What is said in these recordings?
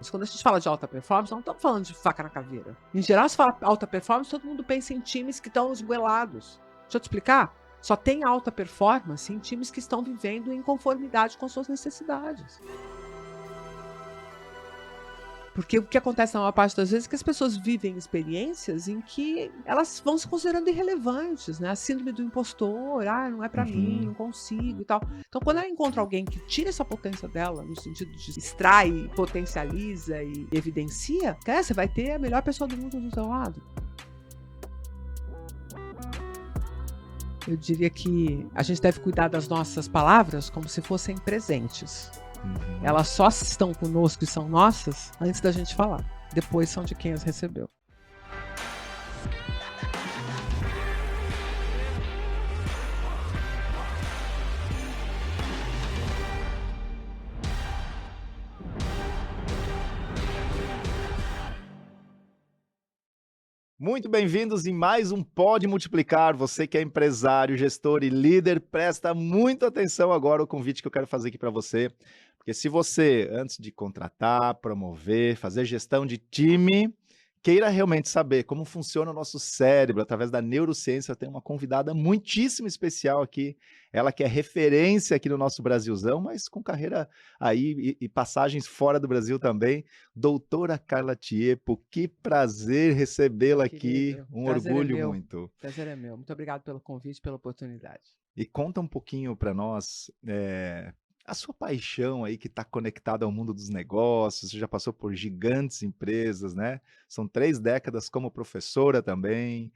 Mas quando a gente fala de alta performance, não estamos falando de faca na caveira. Em geral, se fala alta performance, todo mundo pensa em times que estão esguelados. Deixa eu te explicar. Só tem alta performance em times que estão vivendo em conformidade com suas necessidades. Porque o que acontece na maior parte das vezes é que as pessoas vivem experiências em que elas vão se considerando irrelevantes, né? A síndrome do impostor, não é pra mim, não Uhum. consigo e tal. Então, quando ela encontra alguém que tira essa potência dela, no sentido de extrai, potencializa e evidencia, cara, você vai ter a melhor pessoa do mundo do seu lado. Eu diria que a gente deve cuidar das nossas palavras como se fossem presentes. Uhum. Elas só estão conosco e são nossas antes da gente falar. Depois são de quem as recebeu. Muito bem-vindos em mais um Pode Multiplicar. Você que é empresário, gestor e líder, presta muita atenção agora ao convite que eu quero fazer aqui para você. Porque se você, antes de contratar, promover, fazer gestão de time, queira realmente saber como funciona o nosso cérebro através da neurociência, tem uma convidada muitíssimo especial aqui. Ela que é referência aqui no nosso Brasilzão, mas com carreira aí e passagens fora do Brasil também. Doutora Carla Tiepo, que prazer recebê-la aqui, Querido, um prazer é orgulho meu. muito. Prazer é meu. Muito obrigado pelo convite, pela oportunidade. E conta um pouquinho para nós, a sua paixão aí que está conectada ao mundo dos negócios, você já passou por gigantes empresas, né, são 3 décadas como professora também,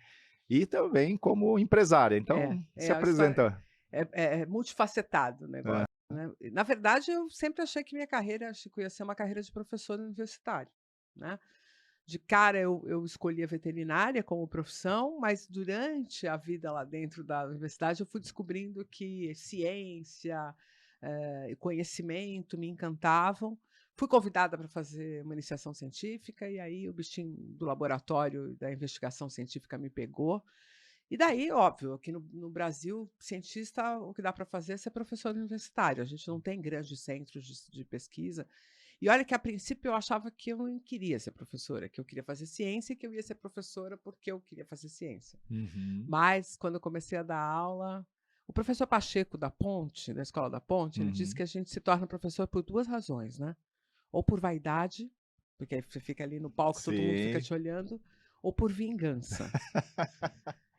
e também como empresária, então se A história apresenta. é multifacetado o Hã. negócio, né. Na verdade, eu sempre achei que minha carreira, Chico, ia ser uma carreira de professor universitário, né. De cara eu escolhi a veterinária como profissão, mas durante a vida lá dentro da universidade eu fui descobrindo que ciência, e conhecimento me encantavam. Fui convidada para fazer uma iniciação científica e aí o bichinho do laboratório e da investigação científica me pegou. E daí, óbvio, aqui no Brasil, cientista, o que dá para fazer é ser professor universitário, a gente não tem grandes centros de pesquisa. E olha que a princípio eu achava que eu não queria ser professora, que eu queria fazer ciência e que eu ia ser professora porque eu queria fazer ciência. Uhum, Mas quando eu comecei a dar aula, o professor Pacheco da Ponte, da Escola da Ponte, ele disse uhum. que a gente se torna professor por 2 razões, né, ou por vaidade, porque aí você fica ali no palco, todo mundo fica Sim. te olhando, ou por vingança.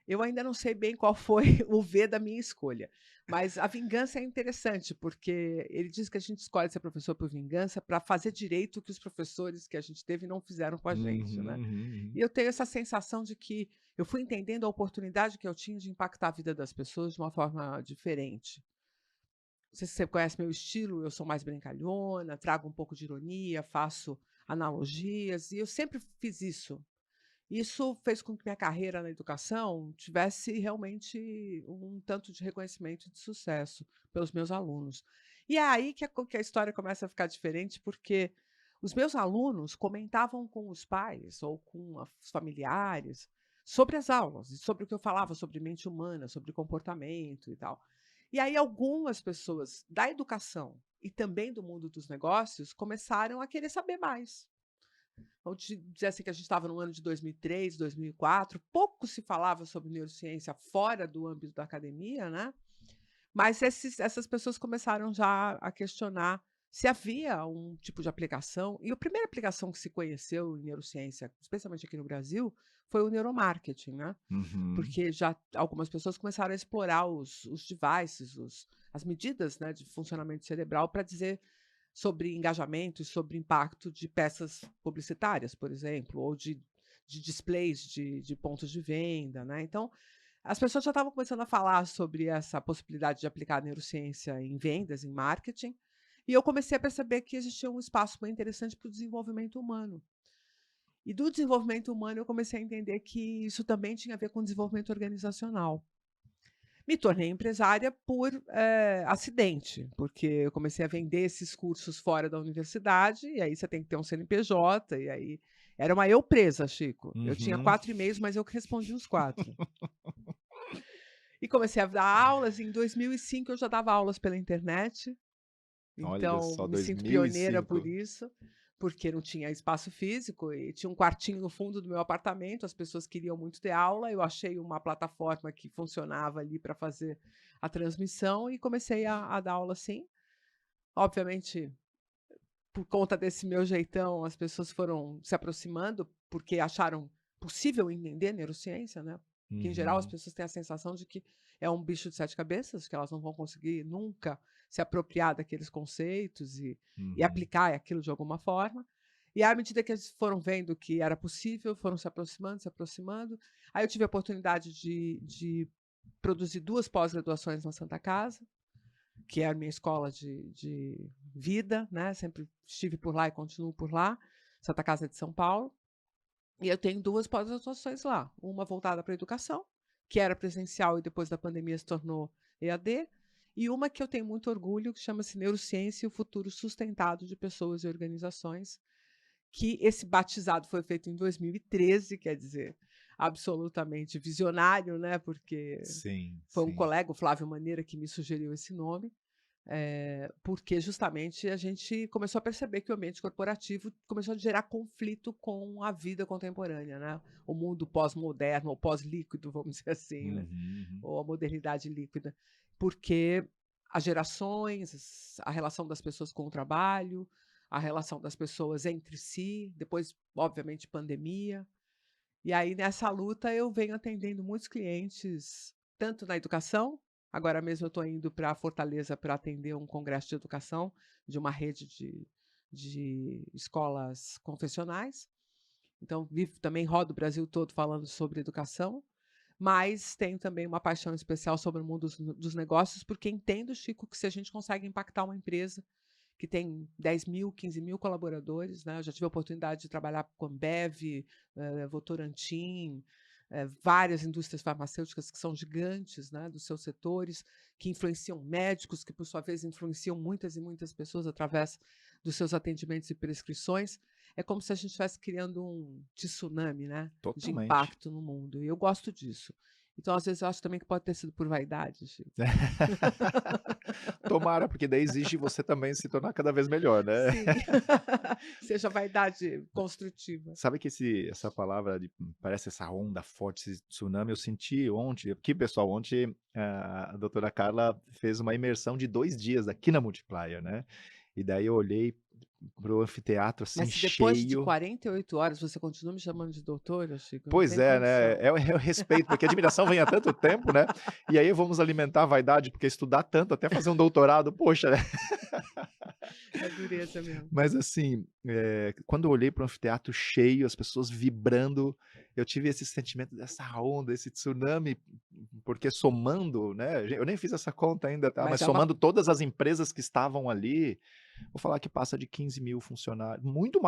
Eu ainda não sei bem qual foi o V da minha escolha, mas a vingança é interessante, porque ele diz que a gente escolhe ser professor por vingança para fazer direito o que os professores que a gente teve não fizeram com a gente, Uhum, né. uhum, E eu tenho essa sensação de que eu fui entendendo a oportunidade que eu tinha de impactar a vida das pessoas de uma forma diferente. Não sei se você conhece meu estilo, eu sou mais brincalhona, trago um pouco de ironia, faço analogias, e eu sempre fiz isso. Isso fez com que minha carreira na educação tivesse realmente um tanto de reconhecimento e de sucesso pelos meus alunos. E é aí que a história começa a ficar diferente, porque os meus alunos comentavam com os pais ou com os familiares sobre as aulas, e sobre o que eu falava sobre mente humana, sobre comportamento e tal. E aí algumas pessoas da educação e também do mundo dos negócios começaram a querer saber mais. Vamos dizer assim que a gente estava no ano de 2003, 2004, pouco se falava sobre neurociência fora do âmbito da academia, né, mas essas pessoas começaram já a questionar se havia um tipo de aplicação, e a primeira aplicação que se conheceu em neurociência, especialmente aqui no Brasil, foi o neuromarketing, né, uhum. porque já algumas pessoas começaram a explorar os devices, as medidas, né, de funcionamento cerebral para dizer sobre engajamento e sobre impacto de peças publicitárias, por exemplo, ou de displays de pontos de venda, né. Então, as pessoas já estavam começando a falar sobre essa possibilidade de aplicar a neurociência em vendas, em marketing, e eu comecei a perceber que existia um espaço bem interessante para o desenvolvimento humano. E do desenvolvimento humano eu comecei a entender que isso também tinha a ver com desenvolvimento organizacional. Me tornei empresária por, acidente, porque eu comecei a vender esses cursos fora da universidade, e aí você tem que ter um CNPJ, e aí era uma eu presa, Chico. Eu tinha Uhum. 4 e-mails, mas eu que respondi os 4. E comecei a dar aulas, em 2005 eu já dava aulas pela internet, Olha então só, me sinto pioneira por 2005. isso. porque não tinha espaço físico e tinha um quartinho no fundo do meu apartamento, as pessoas queriam muito ter aula, eu achei uma plataforma que funcionava ali para fazer a transmissão e comecei a dar aula assim. Obviamente, por conta desse meu jeitão, as pessoas foram se aproximando, porque acharam possível entender neurociência, né, que em geral as Uhum, pessoas têm a sensação de que é um bicho de 7 cabeças, que elas não vão conseguir nunca se apropriar daqueles conceitos e uhum. aplicar aquilo de alguma forma. E à medida que eles foram vendo que era possível, foram se aproximando, se aproximando. Aí eu tive a oportunidade de produzir 2 pós-graduações na Santa Casa, que é a minha escola de vida, né, sempre estive por lá e continuo por lá, Santa Casa de São Paulo, e eu tenho 2 pós-graduações lá, uma voltada para a educação, que era presencial e depois da pandemia se tornou EAD, e uma que eu tenho muito orgulho, que chama-se Neurociência e o Futuro Sustentado de Pessoas e Organizações, que esse batizado foi feito em 2013, quer dizer, absolutamente visionário, né, porque Sim, foi um sim. colega, o Flávio Maneira, que me sugeriu esse nome, porque justamente a gente começou a perceber que o ambiente corporativo começou a gerar conflito com a vida contemporânea, né? O mundo pós-moderno, ou pós-líquido, vamos dizer assim, né? Uhum, uhum. Ou a modernidade líquida, porque as gerações, a relação das pessoas com o trabalho, a relação das pessoas entre si, depois, obviamente, pandemia. E aí, nessa luta, eu venho atendendo muitos clientes, tanto na educação, agora mesmo eu estou indo para Fortaleza para atender um congresso de educação de uma rede de escolas confessionais. Então, vivo também, rodo o Brasil todo falando sobre educação, mas tenho também uma paixão especial sobre o mundo dos negócios, porque entendo, Chico, que se a gente consegue impactar uma empresa que tem 10.000, 15.000 colaboradores, né? Eu já tive a oportunidade de trabalhar com a Ambev, Votorantim, várias indústrias farmacêuticas que são gigantes, né, dos seus setores, que influenciam médicos, que por sua vez influenciam muitas e muitas pessoas através dos seus atendimentos e prescrições. É como se a gente estivesse criando um tsunami, né, de Totalmente. impacto no mundo. E eu gosto disso. Então, às vezes, eu acho também que pode ter sido por vaidade, Chico. Tomara, porque daí exige você também se tornar cada vez melhor, né. Sim. Seja vaidade construtiva. Sabe que essa palavra parece essa onda forte, esse tsunami, eu senti ontem aqui, pessoal, ontem a doutora Carla fez uma imersão de 2 dias aqui na Multiplier, né, e daí eu olhei pro anfiteatro, assim, Mas se depois de cheio. 48 horas você continua me chamando de doutora, Chico, não Pois tem é, né, condição. é o respeito, porque a admiração vem há tanto tempo, né, e aí vamos alimentar a vaidade, porque estudar tanto até fazer um doutorado, poxa, né. É dureza mesmo. Mas assim, quando eu olhei para o anfiteatro cheio, as pessoas vibrando, eu tive esse sentimento dessa onda, esse tsunami, porque somando, né, eu nem fiz essa conta ainda, tá, mas Mas é uma somando todas as empresas que estavam ali, vou falar que passa de 15.000 funcionários, muito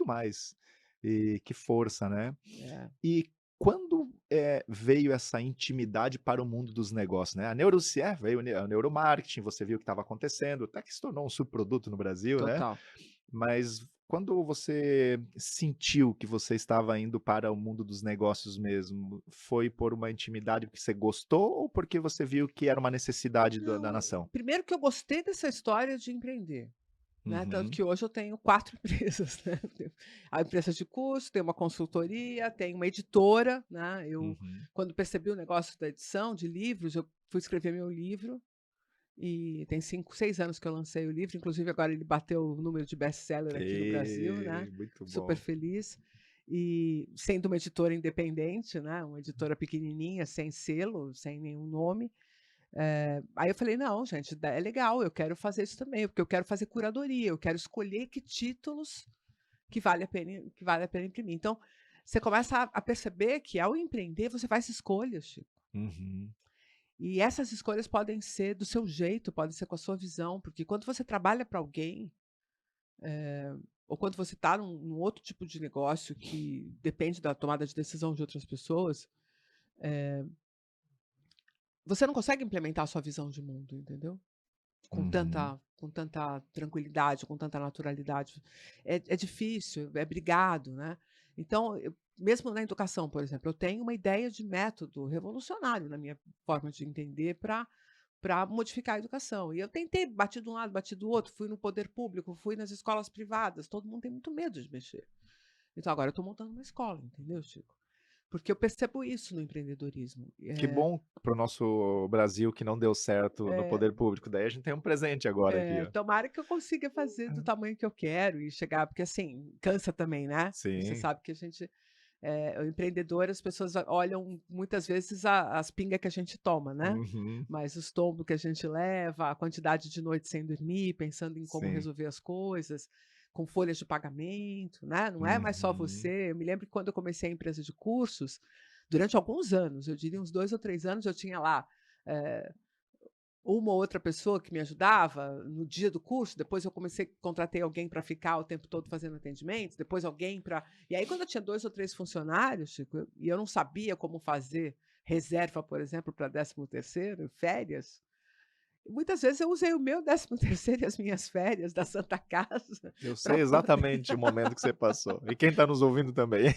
mais. E que força, né. é. E quando, veio essa intimidade para o mundo dos negócios, né, a veio a neuromarketing, você viu o que estava acontecendo, até que se tornou um subproduto no Brasil, né, Total. mas quando você sentiu que você estava indo para o mundo dos negócios mesmo, foi por uma intimidade porque você gostou ou porque você viu que era uma necessidade da Não, nação? primeiro que eu gostei dessa história de empreender, né, tanto Uhum, que hoje eu tenho 4 empresas, né, eu tenho a empresa de curso, tenho uma consultoria, tenho uma editora, né, eu uhum. quando percebi o negócio da edição de livros, eu fui escrever meu livro. E tem 5, 6 anos que eu lancei o livro, inclusive agora ele bateu o número de best-seller aqui no Brasil, né, Muito super bom. feliz. E sendo uma editora independente, né, uma editora pequenininha, sem selo, sem nenhum nome, aí eu falei: "Não, gente, é legal, eu quero fazer isso também, porque eu quero fazer curadoria, eu quero escolher que títulos que vale a pena imprimir". Então, você começa a perceber que ao empreender você faz escolhas, Chico. Uhum, E essas escolhas podem ser do seu jeito, podem ser com a sua visão, porque quando você trabalha para alguém, ou quando você está num outro tipo de negócio que depende da tomada de decisão de outras pessoas, você não consegue implementar a sua visão de mundo, entendeu? uhum. Com tanta tranquilidade, com tanta naturalidade. É difícil, é brigado, né? Então, mesmo na educação, por exemplo, eu tenho uma ideia de método revolucionário na minha forma de entender para modificar a educação. E eu tentei, bati de um lado, bati do outro, fui no poder público, fui nas escolas privadas, todo mundo tem muito medo de mexer. Então agora eu estou montando uma escola, entendeu, Chico? Porque eu percebo isso no empreendedorismo. Que bom para o nosso Brasil que não deu certo no É, poder público. Daí a gente tem um presente agora aqui, ó. tomara que eu consiga fazer do tamanho que eu quero e chegar, porque assim, cansa também, né? Você Sim. sabe que a gente, o empreendedor, as pessoas olham muitas vezes as pingas que a gente toma, né? Uhum. Mas os tombos que a gente leva, a quantidade de noites sem dormir, pensando em como Sim. resolver as coisas, com folhas de pagamento, né? Não é mais só Uhum. você. Eu me lembro que quando eu comecei a empresa de cursos, durante alguns anos, eu diria uns 2 ou 3 anos, eu tinha lá, eh, uma ou outra pessoa que me ajudava no dia do curso, depois eu contratei alguém para ficar o tempo todo fazendo atendimentos, depois alguém para e aí quando eu tinha 2 ou 3 funcionários, Chico, e eu não sabia como fazer reserva, por exemplo, para 13º, férias, muitas vezes eu usei o meu 13º e as minhas férias da Santa Casa Eu para sei poder. exatamente o momento que você passou. E quem está nos ouvindo também.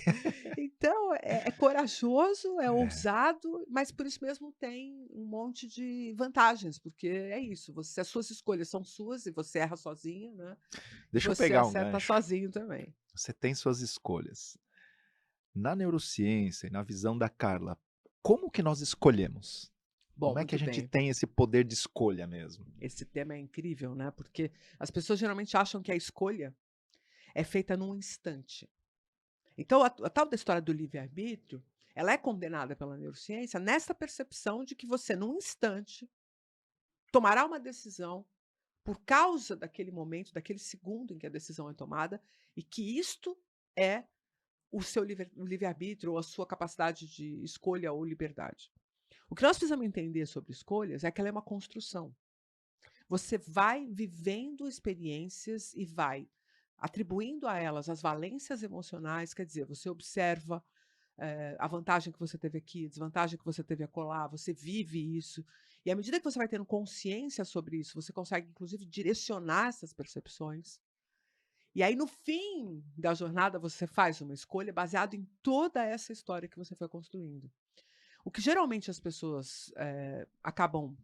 Então, é corajoso, é ousado, mas por isso mesmo tem um monte de vantagens, porque é isso, você as suas escolhas são suas e você erra sozinho, né, e Deixa eu você pegar um acerta gancho. sozinho também. Você tem suas escolhas. Na neurociência e na visão da Carla, como que nós escolhemos? Bom, Como é que a muito gente bem. tem esse poder de escolha mesmo? Esse tema é incrível, né, porque as pessoas geralmente acham que a escolha é feita num instante. Então a tal da história do livre-arbítrio, ela é condenada pela neurociência nessa percepção de que você, num instante, tomará uma decisão por causa daquele momento, daquele segundo em que a decisão é tomada, e que isto é o seu livre-arbítrio ou a sua capacidade de escolha ou liberdade. O que nós precisamos entender sobre escolhas é que ela é uma construção. Você vai vivendo experiências e vai atribuindo a elas as valências emocionais, quer dizer, você observa a vantagem que você teve aqui, a desvantagem que você teve acolá, você vive isso. E à medida que você vai tendo consciência sobre isso, você consegue, inclusive, direcionar essas percepções. E aí, no fim da jornada, você faz uma escolha baseada em toda essa história que você foi construindo. O que geralmente as pessoas acabam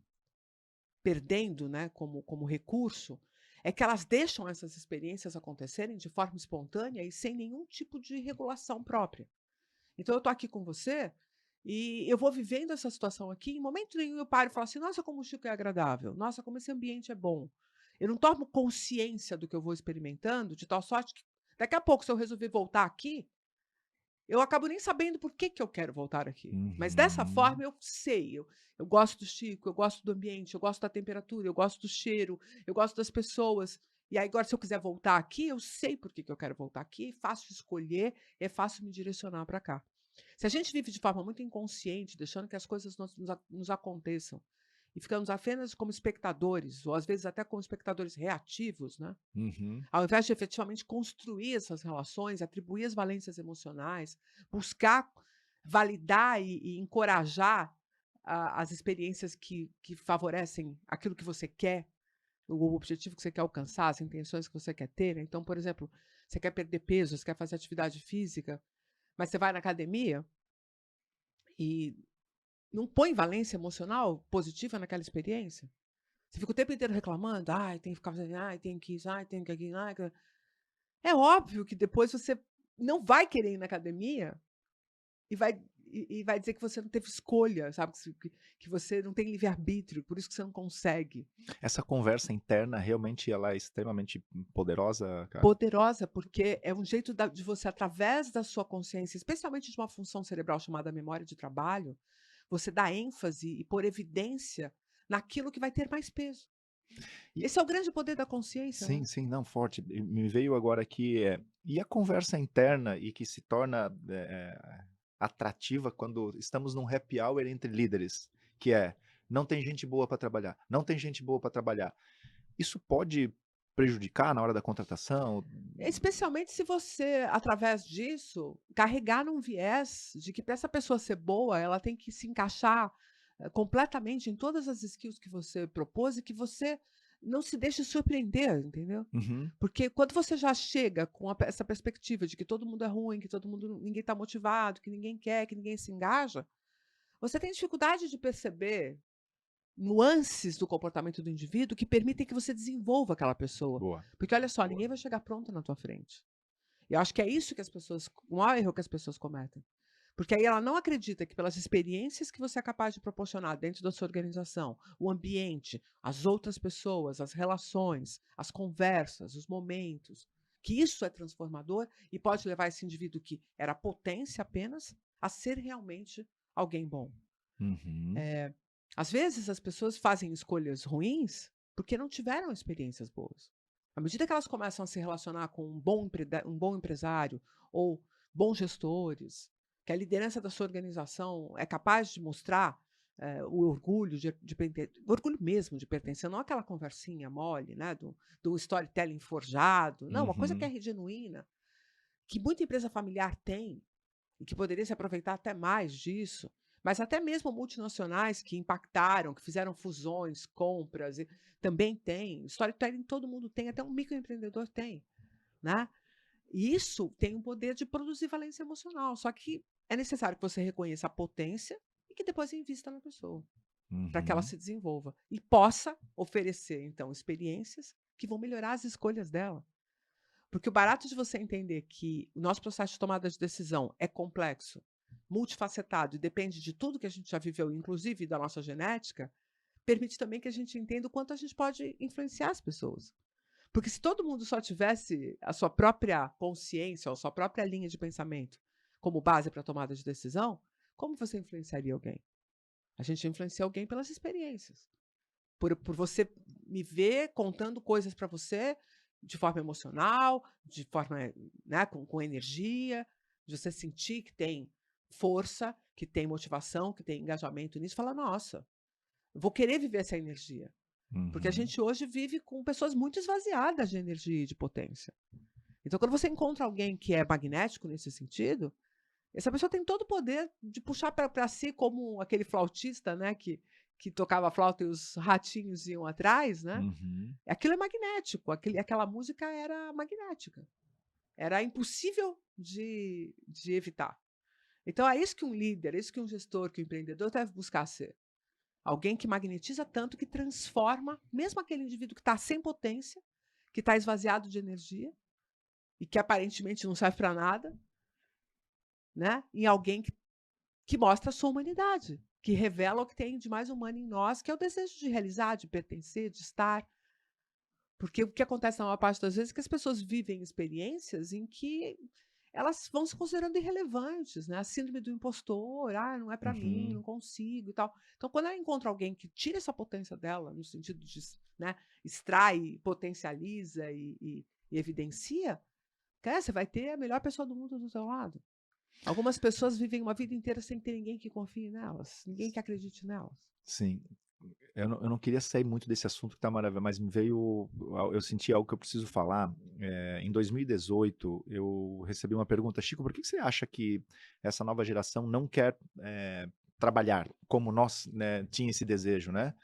perdendo, né, como recurso, é que elas deixam essas experiências acontecerem de forma espontânea e sem nenhum tipo de regulação própria. Então eu estou aqui com você e eu vou vivendo essa situação aqui, em momento nenhum eu paro e falo assim: "Nossa, como o Chico é agradável. Nossa, como esse ambiente é bom". Eu não tomo consciência do que eu vou experimentando, de tal sorte que daqui a pouco, se eu resolver voltar aqui, eu acabo nem sabendo por que que eu quero voltar aqui. Mas dessa Uhum. forma eu sei, eu gosto do Chico, eu gosto do ambiente, eu gosto da temperatura, eu gosto do cheiro, eu gosto das pessoas. E aí agora se eu quiser voltar aqui, eu sei por que que eu quero voltar aqui, é fácil escolher, é fácil me direcionar para cá. Se a gente vive de forma muito inconsciente, deixando que as coisas nos aconteçam, e ficamos apenas como espectadores, ou às vezes até como espectadores reativos, né? Uhum. Ao invés de efetivamente construir essas relações, atribuir as valências emocionais, buscar validar e encorajar as experiências que favorecem aquilo que você quer, o objetivo que você quer alcançar, as intenções que você quer ter, né. Então, por exemplo, você quer perder peso, você quer fazer atividade física, mas você vai na academia e não põe valência emocional positiva naquela experiência. Você fica o tempo inteiro reclamando: "Ai, tem que ficar fazendo, ai, tem que isso, ai, tem que aquilo, ai, que". É óbvio que depois você não vai querer ir na academia e vai dizer que você não teve escolha, sabe, que você não tem livre-arbítrio, por isso que você não consegue. Essa conversa interna realmente ela é extremamente poderosa, Carla? Poderosa, porque é um jeito de você, através da sua consciência, especialmente de uma função cerebral chamada memória de trabalho, você dar ênfase e pôr evidência naquilo que vai ter mais peso. E Esse é o grande poder da consciência, sim, né. sim, não, forte. E me veio agora aqui, e a conversa interna e que se torna, atrativa quando estamos num happy hour entre líderes, que é: "Não tem gente boa para trabalhar, não tem gente boa para trabalhar". Isso pode prejudicar na hora da contratação? Especialmente se você, através disso, carregar num viés de que para essa pessoa ser boa, ela tem que se encaixar, completamente em todas as skills que você propôs e que você não se deixe surpreender, entendeu? Uhum. Porque quando você já chega com essa perspectiva de que todo mundo é ruim, que todo mundo ninguém está motivado, que ninguém quer, que ninguém se engaja, você tem dificuldade de perceber nuances do comportamento do indivíduo que permitem que você desenvolva aquela pessoa. Boa. Porque olha só, Boa. ninguém vai chegar pronto na tua frente. Eu acho que é isso que as pessoas, o maior erro que as pessoas cometem. Porque aí ela não acredita que pelas experiências que você é capaz de proporcionar dentro da sua organização, o ambiente, as outras pessoas, as relações, as conversas, os momentos, que isso é transformador e pode levar esse indivíduo que era potência apenas a ser realmente alguém bom. Uhum. Às vezes as pessoas fazem escolhas ruins porque não tiveram experiências boas. À medida que elas começam a se relacionar com um bom empresário ou bons gestores, que a liderança da sua organização é capaz de mostrar o orgulho o orgulho mesmo de pertencer, não aquela conversinha mole, né, do storytelling forjado, não, uma coisa que Uhum. é genuína, que muita empresa familiar tem, e que poderia se aproveitar até mais disso, mas até mesmo multinacionais que impactaram, que fizeram fusões, compras, e também tem. Storytelling todo mundo tem, até um microempreendedor tem, né? E isso tem o poder de produzir valência emocional, só que é necessário que você reconheça a potência e que depois invista na pessoa, para que ela Uhum. se desenvolva e possa oferecer, então, experiências que vão melhorar as escolhas dela. Porque o barato de você entender que o nosso processo de tomada de decisão é complexo, multifacetado e depende de tudo que a gente já viveu, inclusive da nossa genética, permite também que a gente entenda o quanto a gente pode influenciar as pessoas. Porque se todo mundo só tivesse a sua própria consciência ou a sua própria linha de pensamento como base para a tomada de decisão, como você influenciaria alguém? A gente influencia alguém pelas experiências. Por você me ver contando coisas para você de forma emocional, de forma, né, com energia, de você sentir que tem força, que tem motivação, que tem engajamento nisso, fala: "Nossa, eu vou querer viver essa energia". Porque a Uhum. gente hoje vive com pessoas muito esvaziadas de energia e de potência. Então, quando você encontra alguém que é magnético nesse sentido, essa pessoa tem todo o poder de puxar para si, como aquele flautista, né, que tocava flauta e os ratinhos iam atrás, né? Uhum. Aquilo é magnético, aquela música era magnética. Era impossível de evitar. Então é isso que um líder, é isso que um gestor, que um empreendedor deve buscar ser. Alguém que magnetiza tanto que transforma, mesmo aquele indivíduo que está sem potência, que está esvaziado de energia e que aparentemente não serve para nada, né? Em alguém que mostra a sua humanidade, que revela o que tem de mais humano em nós, que é o desejo de realizar, de pertencer, de estar. Porque o que acontece na maior parte das vezes é que as pessoas vivem experiências em que elas vão se considerando irrelevantes, né? A síndrome do impostor, não é para mim, não Uhum. consigo e tal. Então, quando ela encontra alguém que tira essa potência dela, no sentido de, né, extrai, potencializa e evidencia, cara, você vai ter a melhor pessoa do mundo do seu lado. Algumas pessoas vivem uma vida inteira sem ter ninguém que confie nelas, ninguém que acredite nelas. Sim. Eu não queria sair muito desse assunto que tá maravilhoso, mas me veio eu senti algo que eu preciso falar. Em 2018, eu recebi uma pergunta: "Chico, por que que você acha que essa nova geração não quer, trabalhar como nós, né, tinha esse desejo, né?"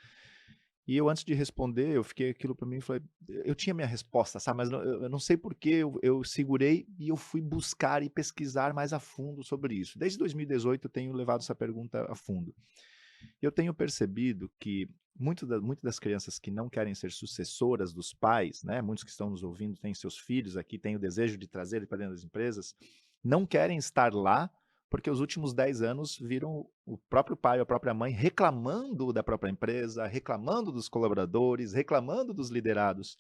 E eu, antes de responder, eu fiquei aquilo para mim e falei, eu tinha minha resposta, sabe, mas eu não sei por que eu segurei e eu fui buscar e pesquisar mais a fundo sobre isso. Desde 2018 eu tenho levado essa pergunta a fundo. Eu tenho percebido que muitas das crianças que não querem ser sucessoras dos pais, né, muitos que estão nos ouvindo têm seus filhos aqui, têm o desejo de trazer ele para dentro das empresas, não querem estar lá, porque os últimos 10 anos viram o próprio pai ou a própria mãe reclamando da própria empresa, reclamando dos colaboradores, reclamando dos liderados.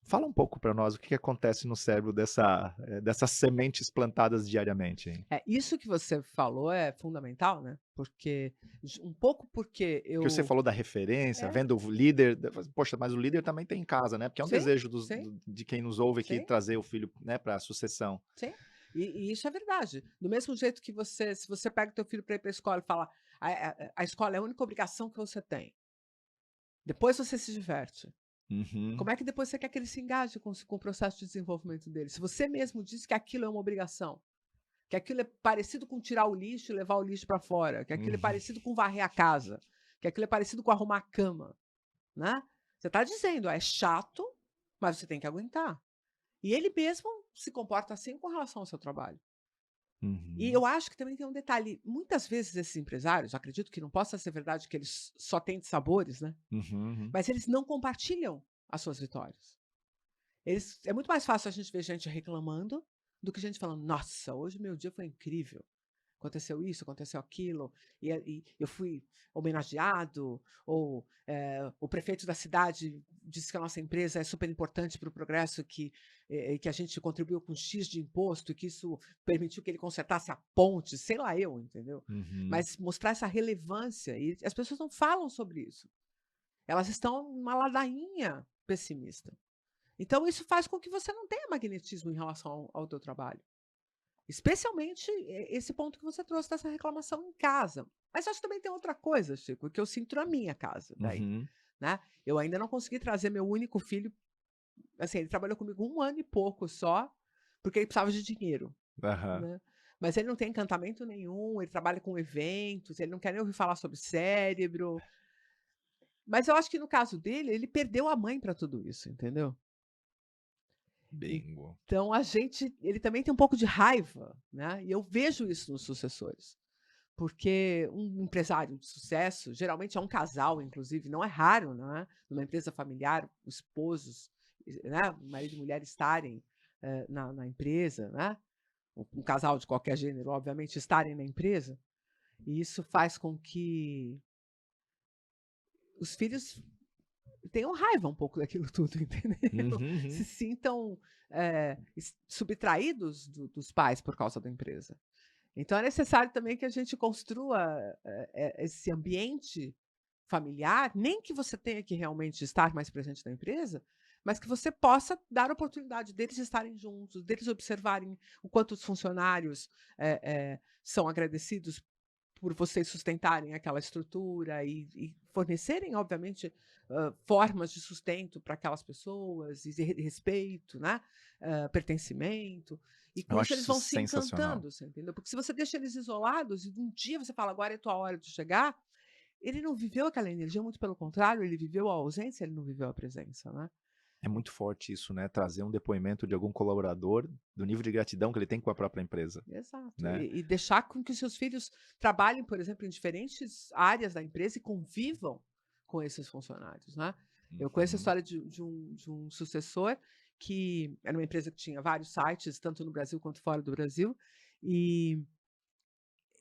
Fala um pouco para nós o que acontece no cérebro dessas sementes plantadas diariamente, hein? Isso que você falou é fundamental, né? Porque um pouco porque Que você eu falou da referência, é, vendo o líder, poxa, mas o líder também tem em casa, né, porque é um sim, desejo sim, de quem nos ouve aqui sim, trazer o filho, né, para a sucessão. sim. E isso é verdade. Do mesmo jeito que você, se você pega o teu filho para ir para a escola e fala, a escola é a única obrigação que você tem. Depois você se diverte. Uhum, Como é que depois você quer que ele se engaje com o processo de desenvolvimento dele? Se você mesmo diz que aquilo é uma obrigação, que aquilo é parecido com tirar o lixo e levar o lixo para fora, que aquilo é uhum, parecido com varrer a casa, que aquilo é parecido com arrumar a cama, né? Você está dizendo, é chato, mas você tem que aguentar. E ele mesmo se comporta assim com relação ao seu trabalho. E Uhum. eu acho que também tem um detalhe, muitas vezes esses empresários, acredito que não possa ser verdade que eles só têm de sabores, né, Uhum, uhum. mas eles não compartilham as suas vitórias. É muito mais fácil a gente ver gente reclamando do que gente falando: "Nossa, hoje meu dia foi incrível. Aconteceu isso, aconteceu aquilo, e eu fui homenageado", ou, "O prefeito da cidade disse que a nossa empresa é super importante para o progresso, que a gente contribuiu com X de imposto e que isso permitiu que ele consertasse a ponte", sei lá eu, entendeu. Uhum. Mas mostrar essa relevância, e as pessoas não falam sobre isso. Elas estão numa ladainha pessimista. Então isso faz com que você não tenha magnetismo em relação ao teu trabalho. Especialmente esse ponto que você trouxe dessa reclamação em casa. Mas acho que também tem outra coisa, Chico, que eu sinto na minha casa daí, Uhum. né. Eu ainda não consegui trazer meu único filho, assim, ele trabalhou comigo 1 ano e pouco só, porque ele precisava de dinheiro, Aham. né. Mas ele não tem encantamento nenhum, ele trabalha com eventos, ele não quer nem ouvir falar sobre cérebro. Mas eu acho que no caso dele, ele perdeu a mãe para tudo isso, entendeu. Bingo. Então ele também tem um pouco de raiva, né, e eu vejo isso nos sucessores. Porque um empresário de sucesso, geralmente é um casal, inclusive, não é raro, né, numa empresa familiar, os esposos, né, marido e mulher estarem, na empresa, né, um casal de qualquer gênero, obviamente, estarem na empresa, e isso faz com que os filhos tenham raiva um pouco daquilo tudo, entendeu? Uhum, Se uhum. sintam, subtraídos dos pais por causa da empresa. Então é necessário também que a gente construa, esse ambiente familiar, nem que você tenha que realmente estar mais presente na empresa, mas que você possa dar oportunidade deles estarem juntos, deles observarem o quanto os funcionários, são agradecidos por vocês sustentarem aquela estrutura e fornecerem, obviamente, formas de sustento para aquelas pessoas, e de respeito, né, pertencimento, e Eu com isso acho eles isso vão se sensacional. encantando, você entendeu? Porque se você deixa eles isolados e um dia você fala: "Agora é tua hora de chegar", ele não viveu aquela energia, muito pelo contrário, ele viveu a ausência, ele não viveu a presença, né. É muito forte isso, né, trazer um depoimento de algum colaborador, do nível de gratidão que ele tem com a própria empresa, Exato. né. E deixar com que os seus filhos trabalhem, por exemplo, em diferentes áreas da empresa e convivam com esses funcionários, né. Eu conheço a Uhum. história de um sucessor que era uma empresa que tinha vários sites, tanto no Brasil quanto fora do Brasil, e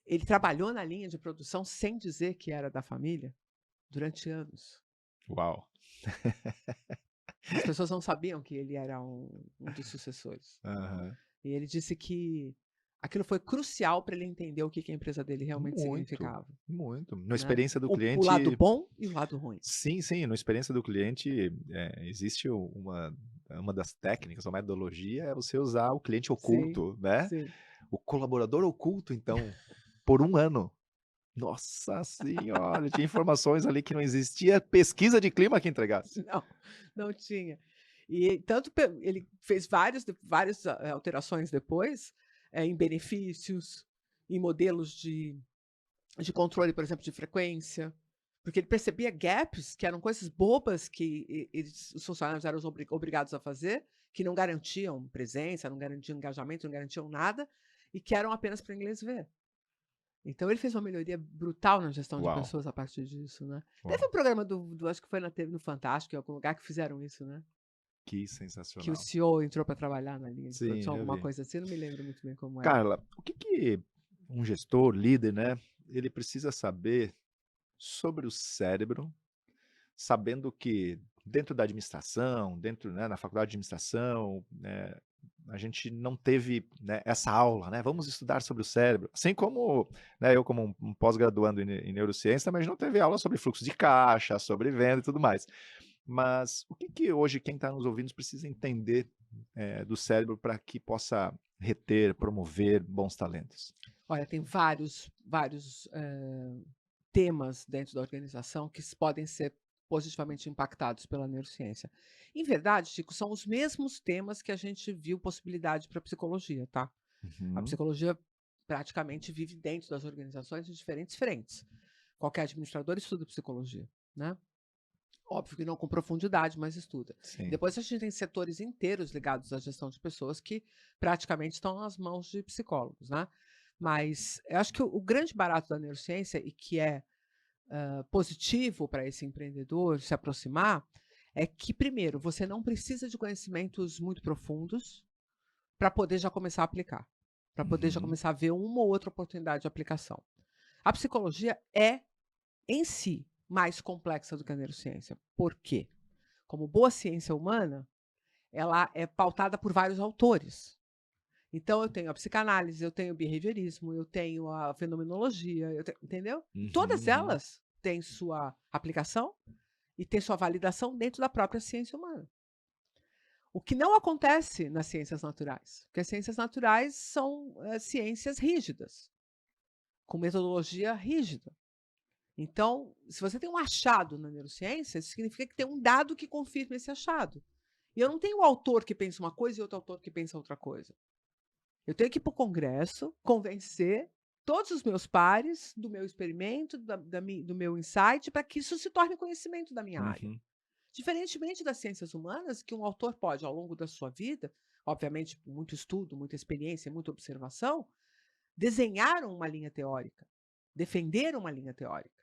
ele trabalhou na linha de produção sem dizer que era da família, durante anos. Uau. As pessoas não sabiam que ele era um dos sucessores. Aham. E ele disse que aquilo foi crucial para ele entender o que que a empresa dele realmente Muito, significava, muito. Na né. experiência do O lado cliente bom e o lado ruim. sim, sim, na experiência do cliente, existe uma das técnicas, uma metodologia é você usar o cliente Sim, oculto, né. sim. O colaborador oculto, então, por 1 ano. Nossa senhora, tinha informações ali que não existia pesquisa de clima que entregasse. Não, não tinha. E tanto pe ele fez várias, alterações depois, em benefícios, em modelos de controle, por exemplo, de frequência, porque ele percebia gaps que eram coisas bobas que os funcionários eram obrigados a fazer, que não garantiam presença, não garantiam engajamento, não garantiam nada, e que eram apenas para o inglês ver. Então ele fez uma melhoria brutal na gestão de Uau, pessoas a partir disso, né. Teve uau, um programa acho que foi no Fantástico, em algum lugar, que fizeram isso, né, que que o sensacional. CEO entrou para trabalhar na linha de Sim, produção, eu alguma vi. coisa assim, eu não me lembro muito bem como era. Carla, o que que um gestor, líder, né, ele precisa saber sobre o cérebro, sabendo que dentro da administração, dentro, né, na faculdade de administração, a gente não teve, né, essa aula, né, vamos estudar sobre o cérebro, assim como, né, eu como um pós-graduando em neurociência, também a gente não teve aula sobre fluxo de caixa, sobre venda e tudo mais. Mas o que que hoje quem está nos ouvindo precisa entender, do cérebro para que possa reter, promover bons talentos? Olha, tem vários, temas dentro da organização que podem ser positivamente impactados pela neurociência. Em verdade, Chico, são os mesmos temas que a gente viu possibilidade para a psicologia, tá? A Uhum, psicologia praticamente vive dentro das organizações em diferentes frentes. Qualquer administrador estuda psicologia, né? Óbvio que não com profundidade, mas estuda. E sim. depois a gente tem setores inteiros ligados à gestão de pessoas que praticamente estão nas mãos de psicólogos, né? Mas eu acho que o grande barato da neurociência e que é positivo para esse empreendedor se aproximar, é que, primeiro, você não precisa de conhecimentos muito profundos para poder já começar a aplicar, para poder já Uhum. começar a ver uma ou outra oportunidade de aplicação. A psicologia é, em si, mais complexa do que a neurociência. Por quê? Como boa ciência humana, ela é pautada por vários autores. Então, eu tenho a psicanálise, eu tenho o behaviorismo, eu tenho a fenomenologia, entendeu? Uhum, Todas uhum. elas têm sua aplicação e têm sua validação dentro da própria ciência humana. O que não acontece nas ciências naturais, porque as ciências naturais são ciências rígidas, com metodologia rígida. Então, se você tem um achado na neurociência, isso significa que tem um dado que confirma esse achado. E eu não tenho um autor que pensa uma coisa e outro autor que pensa outra coisa. Eu tenho que ir para o congresso, convencer todos os meus pares do meu experimento, do meu insight, para que isso se torne conhecimento da minha área. Uhum. Diferentemente das ciências humanas, que um autor pode, ao longo da sua vida, obviamente com muito estudo, muita experiência, muita observação, desenhar uma linha teórica, defender uma linha teórica.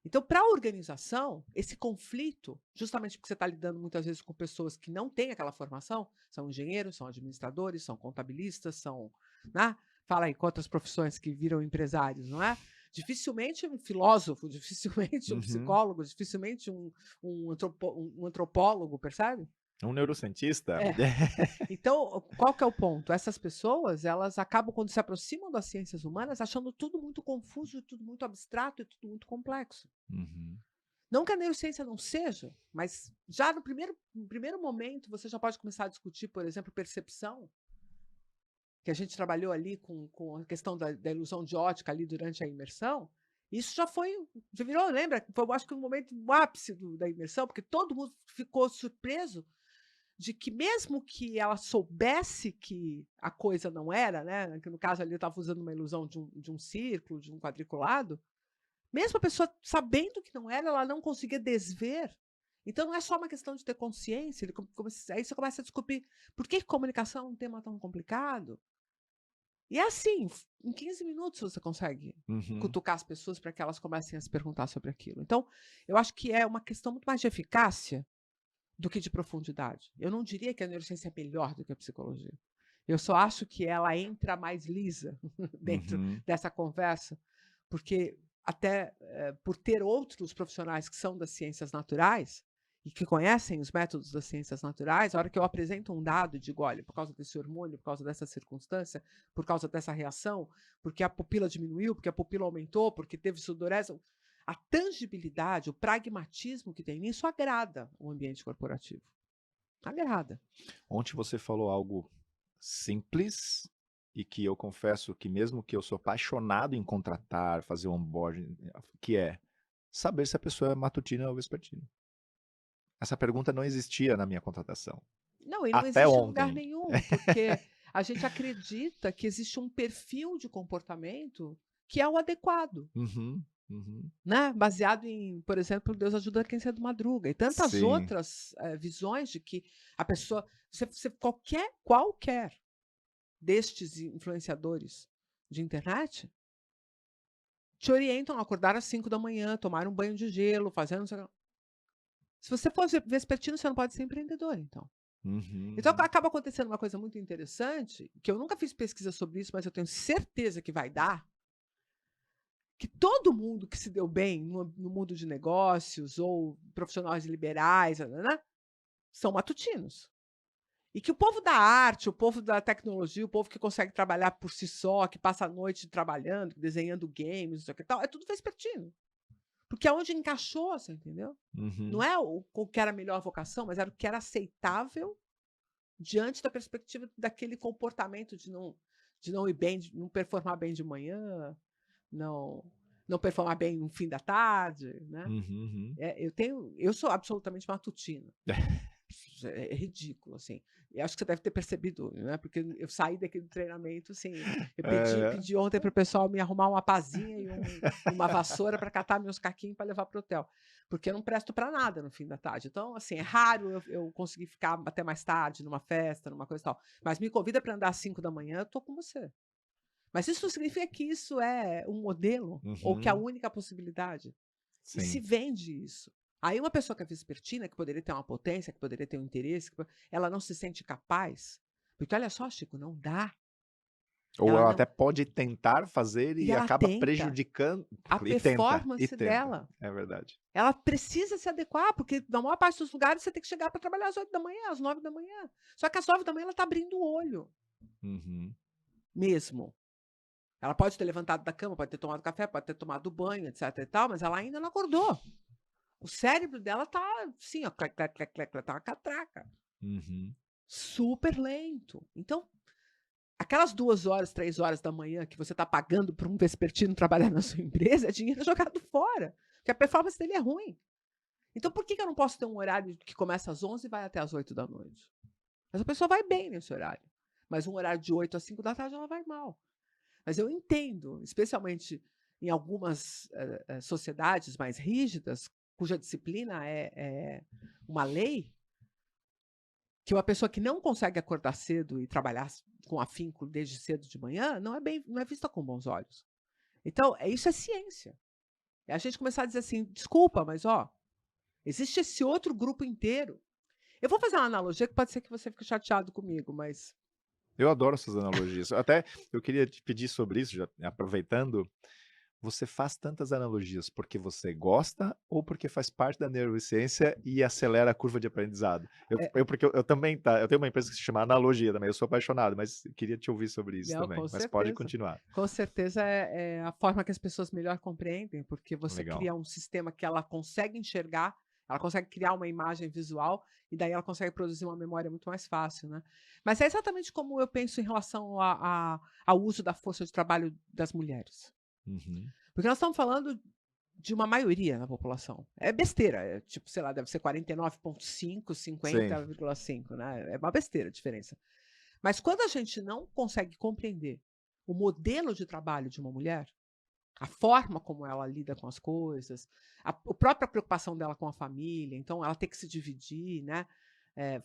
Então, para a organização, esse conflito, justamente porque você está lidando muitas vezes com pessoas que não têm aquela formação, são engenheiros, são administradores, são contabilistas, são, né? Fala aí quantas profissões que viram empresários, não é? Dificilmente um filósofo, dificilmente um Uhum. psicólogo, dificilmente um antropólogo, percebe? Um neurocientista? É. Então, qual que é o ponto? Essas pessoas, elas acabam, quando se aproximam das ciências humanas, achando tudo muito confuso, tudo muito abstrato e tudo muito complexo. Uhum. Não que a neurociência não seja, mas já no primeiro momento você já pode começar a discutir, por exemplo, percepção, que a gente trabalhou ali com a questão da ilusão de ótica ali durante a imersão. Isso já virou, lembra? Foi, eu acho que, o ápice da imersão, porque todo mundo ficou surpreso de que, mesmo que ela soubesse que a coisa não era, né? Que no caso ali eu estava usando uma ilusão de um círculo, de um quadriculado, mesmo a pessoa sabendo que não era, ela não conseguia desver. Então não é só uma questão de ter consciência, aí você começa a descobrir por que comunicação é um tema tão complicado. E é assim, em 15 minutos você consegue Uhum. cutucar as pessoas para que elas comecem a se perguntar sobre aquilo. Então, eu acho que é uma questão muito mais de eficácia do que de profundidade. Eu não diria que a neurociência é melhor do que a psicologia. Eu só acho que ela entra mais lisa dentro Uhum. dessa conversa, porque até por ter outros profissionais que são das ciências naturais e que conhecem os métodos das ciências naturais, a hora que eu apresento um dado e digo, olha, por causa desse hormônio, por causa dessa circunstância, por causa dessa reação, porque a pupila diminuiu, porque a pupila aumentou, porque teve sudorese, a tangibilidade, o pragmatismo que tem nisso agrada o ambiente corporativo. Agrada. Ontem você falou algo simples e que eu confesso que, mesmo que eu sou apaixonado em contratar, fazer onboarding, que é saber se a pessoa é matutina ou vespertina. Essa pergunta não existia na minha contratação. Não, e não Até existe em lugar ontem. nenhum, porque a gente acredita que existe um perfil de comportamento que é o adequado, Uhum, uhum. né? Baseado em, por exemplo, Deus ajuda quem cedo madruga, e tantas Sim. outras visões de que a pessoa, qualquer destes influenciadores de internet te orientam a acordar às 5 da manhã, tomar um banho de gelo, fazer não sei o quê. Se você for vespertino, você não pode ser empreendedor, então. Uhum, Então uhum. acaba acontecendo uma coisa muito interessante, que eu nunca fiz pesquisa sobre isso, mas eu tenho certeza que vai dar, que todo mundo que se deu bem no mundo de negócios ou profissionais liberais, né, são matutinos. E que o povo da arte, o povo da tecnologia, o povo que consegue trabalhar por si só, que passa a noite trabalhando, desenhando games, não sei o que tal, é tudo vespertino. Porque é onde encaixou, você entendeu? Não Uhum. é o que era a melhor vocação, mas era o que era aceitável diante da perspectiva daquele comportamento de não ir bem, de não performar bem de manhã, não não performar bem no fim da tarde, né. Uhum, uhum. Eu sou absolutamente matutina. É ridículo, assim. Eu acho que você deve ter percebido, né, porque eu saí daquele treinamento, assim, eu pedi É. pedi ontem para o pessoal me arrumar uma pazinha e uma vassoura para catar meus caquinhos para levar para o hotel, porque eu não presto para nada no fim da tarde. Então, assim, é raro eu conseguir ficar até mais tarde numa festa, numa coisa e tal, mas me convida para andar às 5 da manhã, eu tô com você. Mas isso não significa que isso é um modelo ou que é a Uhum. única possibilidade. E se Sim. vende isso. Aí uma pessoa que é vespertina, que poderia ter uma potência, que poderia ter um interesse, ela não se sente capaz, porque olha só, Chico, não dá. Ou Ela ela não até pode tentar fazer e e ela acaba tenta. prejudicando A e performance tenta. dela, É verdade. ela precisa se adequar, porque na maior parte dos lugares você tem que chegar para trabalhar às 8 da manhã, às 9 da manhã. Só que às 9 da manhã ela está abrindo o olho, Uhum. mesmo. Ela pode ter levantado da cama, pode ter tomado café, pode ter tomado banho, etc e tal, mas ela ainda não acordou. O cérebro dela tá assim, ó, clec, clec, clec, clec, clec, tá uma catraca. Uhum. Super lento. Então, aquelas 2 horas, 3 horas da manhã que você está pagando para um vespertino trabalhar na sua empresa, é dinheiro jogado fora, porque a performance dele é ruim. Então por que que eu não posso ter um horário que começa às 11 e vai até às 8 da noite? Mas a pessoa vai bem nesse horário. Mas um horário de 8 às 5 da tarde ela vai mal. Mas eu entendo, especialmente em algumas sociedades mais rígidas, cuja disciplina é uma lei, que uma pessoa que não consegue acordar cedo e trabalhar com afinco desde cedo de manhã não é vista com bons olhos. Então, isso é ciência. É a gente começar a dizer assim: desculpa, mas ó, existe esse outro grupo inteiro. Eu vou fazer uma analogia que pode ser que você fique chateado comigo, mas Eu adoro essas analogias. Até eu queria te pedir sobre isso, já aproveitando. Você faz tantas analogias porque você gosta ou porque faz parte da neurociência e acelera a curva de aprendizado? é, Porque eu também, tá, eu tenho uma empresa que se chama Analogia também, eu sou apaixonado, mas queria te ouvir sobre isso não, também, mas pode continuar. com certeza é a forma que as pessoas melhor compreendem, porque você Legal. cria um sistema que ela consegue enxergar, ela consegue criar uma imagem visual e daí ela consegue produzir uma memória muito mais fácil, né? Mas é exatamente como eu penso em relação ao uso da força de trabalho das mulheres. Uhum. Porque nós estamos falando de uma maioria na população. É besteira, é tipo, sei lá, deve ser 49,5, Sim. 50,5, né? É uma besteira a diferença. Mas quando a gente não consegue compreender o modelo de trabalho de uma mulher, a forma como ela lida com as coisas, a própria preocupação dela com a família, então ela tem que se dividir, né?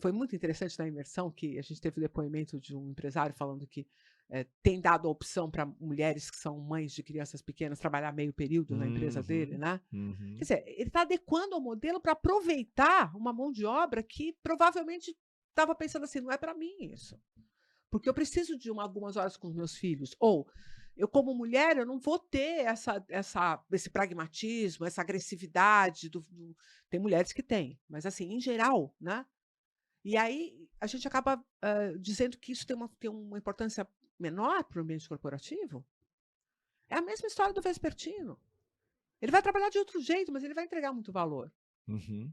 Foi muito interessante na imersão que a gente teve o depoimento de um empresário falando que tem dado a opção para mulheres que são mães de crianças pequenas trabalhar meio período na empresa dele, Uhum. né? Quer Uhum. dizer, ele está adequando ao modelo para aproveitar uma mão de obra que provavelmente estava pensando assim, não é para mim isso. Porque eu preciso de algumas horas com os meus filhos. Ou eu, como mulher, eu não vou ter esse pragmatismo, essa agressividade. Tem mulheres que têm, mas assim, em geral, né? E aí a gente acaba dizendo que isso tem uma importância menor para o ambiente corporativo. É a mesma história do vespertino. Ele vai trabalhar de outro jeito, mas ele vai entregar muito valor. Uhum.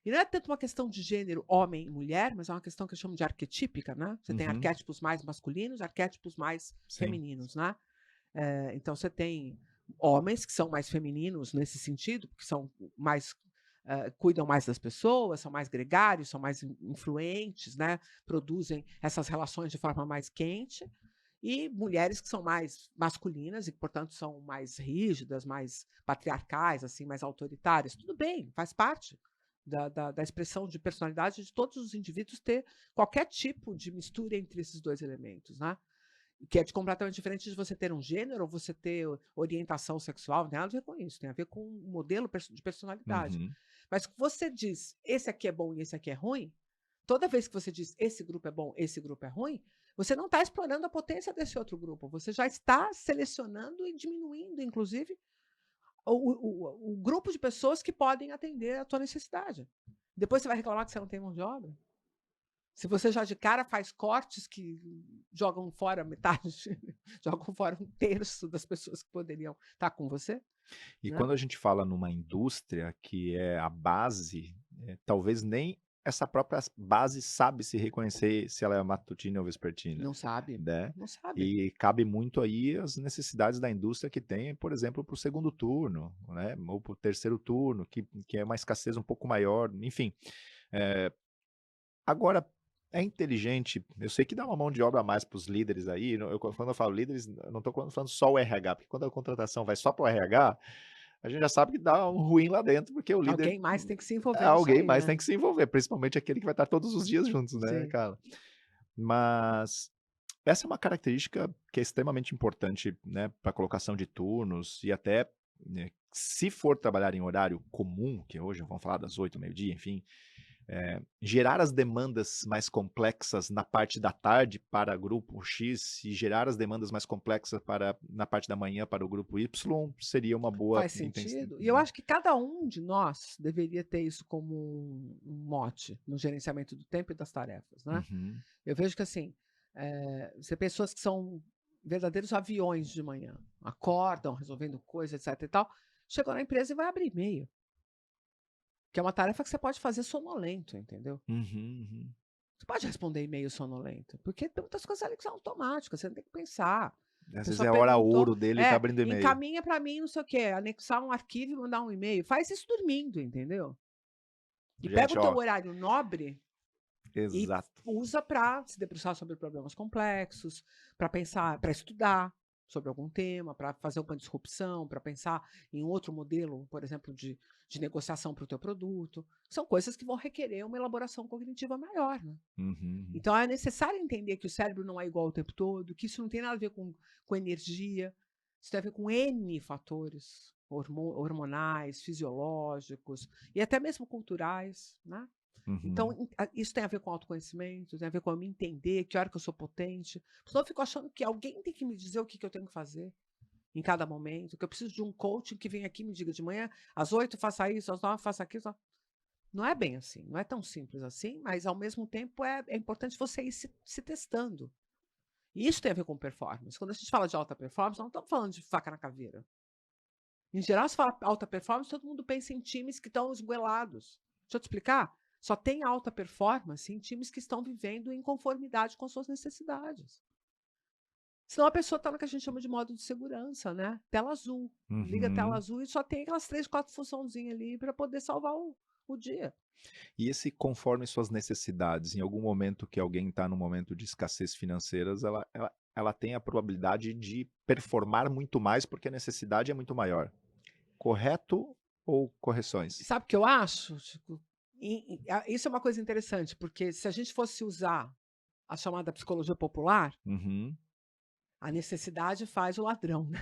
E não é tanto uma questão de gênero homem e mulher, mas é uma questão que eu chamo de arquetípica, né? Você tem Uhum. arquétipos mais masculinos, arquétipos mais Sim. femininos, né? Então você tem homens que são mais femininos nesse sentido, porque são mais cuidam mais das pessoas, são mais gregários, são mais influentes, né? Produzem essas relações de forma mais quente. E mulheres que são mais masculinas e que, portanto, são mais rígidas, mais patriarcais, assim, mais autoritárias. Tudo bem, faz parte da expressão de personalidade de todos os indivíduos ter qualquer tipo de mistura entre esses dois elementos, né? Que é completamente diferente de você ter um gênero ou você ter orientação sexual, não tem nada a ver com isso, tem a ver com um modelo de personalidade. Uhum. Mas você diz esse aqui é bom e esse aqui é ruim, toda vez que você diz esse grupo é bom, esse grupo é ruim, você não está explorando a potência desse outro grupo, você já está selecionando e diminuindo, inclusive, o grupo de pessoas que podem atender a tua necessidade. Depois você vai reclamar que você não tem mão de obra? Se você já de cara faz cortes que jogam fora metade, jogam fora um terço das pessoas que poderiam estar com você, E né? quando a gente fala numa indústria que é a base, talvez nem essa própria base sabe se reconhecer se ela é matutina ou vespertina, Não sabe, né? não sabe. E cabe muito aí as necessidades da indústria que tem, por exemplo, para o segundo turno, né? Ou para o terceiro turno, que é uma escassez um pouco maior, enfim. Agora, é inteligente, eu sei que dá uma mão de obra a mais para os líderes aí, quando eu falo líderes, eu não estou falando só o RH, porque quando a contratação vai só para o RH, a gente já sabe que dá um ruim lá dentro, porque o líder, Alguém mais tem que se envolver nisso alguém aí, mais né? tem que se envolver, principalmente aquele que vai estar todos os dias juntos, né, Sim. cara? Mas essa é uma característica que é extremamente importante, né, para colocação de turnos e até, né, se for trabalhar em horário comum, que hoje vamos falar das 8 meio-dia, enfim, gerar as demandas mais complexas na parte da tarde para grupo X e gerar as demandas mais complexas para na parte da manhã para o grupo Y seria uma boa Faz intenção, sentido. E eu né. acho que cada um de nós deveria ter isso como um mote no gerenciamento do tempo e das tarefas, né. Uhum. Eu vejo que assim, você pessoas que são verdadeiros aviões de manhã, acordam resolvendo coisas, etc e tal, chegou na empresa e vai abrir e-mail, que é uma tarefa que você pode fazer sonolento, entendeu. Uhum, uhum. Você pode responder e-mail sonolento, porque tem muitas coisas ali que são automáticas, você não tem que pensar. A Às vezes pessoa é a hora perguntou ouro dele, ele tá abrindo e-mail. encaminha para mim não sei o quê, anexar um arquivo e mandar um e-mail. Faz isso dormindo, entendeu. E pega o Gente, teu ó, horário nobre e exato. usa para se debruçar sobre problemas complexos, para pensar, para estudar sobre algum tema, para fazer uma disrupção, para pensar em outro modelo, por exemplo, de negociação para o teu produto. São coisas que vão requerer uma elaboração cognitiva maior, né. Uhum, uhum. Então é necessário entender que o cérebro não é igual o tempo todo, que isso não tem nada a ver com energia, isso tem a ver com N fatores hormonais, fisiológicos e até mesmo culturais, né. Então, Uhum. isso tem a ver com autoconhecimento, tem a ver com eu me entender, que hora que eu sou potente. Senão eu fico achando que alguém tem que me dizer o que que eu tenho que fazer em cada momento, que eu preciso de um coaching que venha aqui e me diga de manhã, às 8 faça isso, às 9 faça aquilo. Não é bem assim, não é tão simples assim, mas ao mesmo tempo é importante você ir se testando. E isso tem a ver com performance. Quando a gente fala de alta performance, não estamos falando de faca na caveira. Em geral, se fala alta performance, todo mundo pensa em times que estão esguelados. Deixa eu te explicar. Só tem alta performance em times que estão vivendo em conformidade com suas necessidades. Senão a pessoa está no que a gente chama de modo de segurança, né? Tela azul. Liga a tela Uhum. azul e só tem aquelas 3, 4 funçãozinhas ali para poder salvar o dia. E esse conforme suas necessidades, em algum momento que alguém está num momento de escassez financeiras, ela tem a probabilidade de performar muito mais, porque a necessidade é muito maior. Correto ou correções? Sabe o que eu acho, Chico? Isso é uma coisa interessante, porque se a gente fosse usar a chamada psicologia popular, Uhum. a necessidade faz o ladrão, né.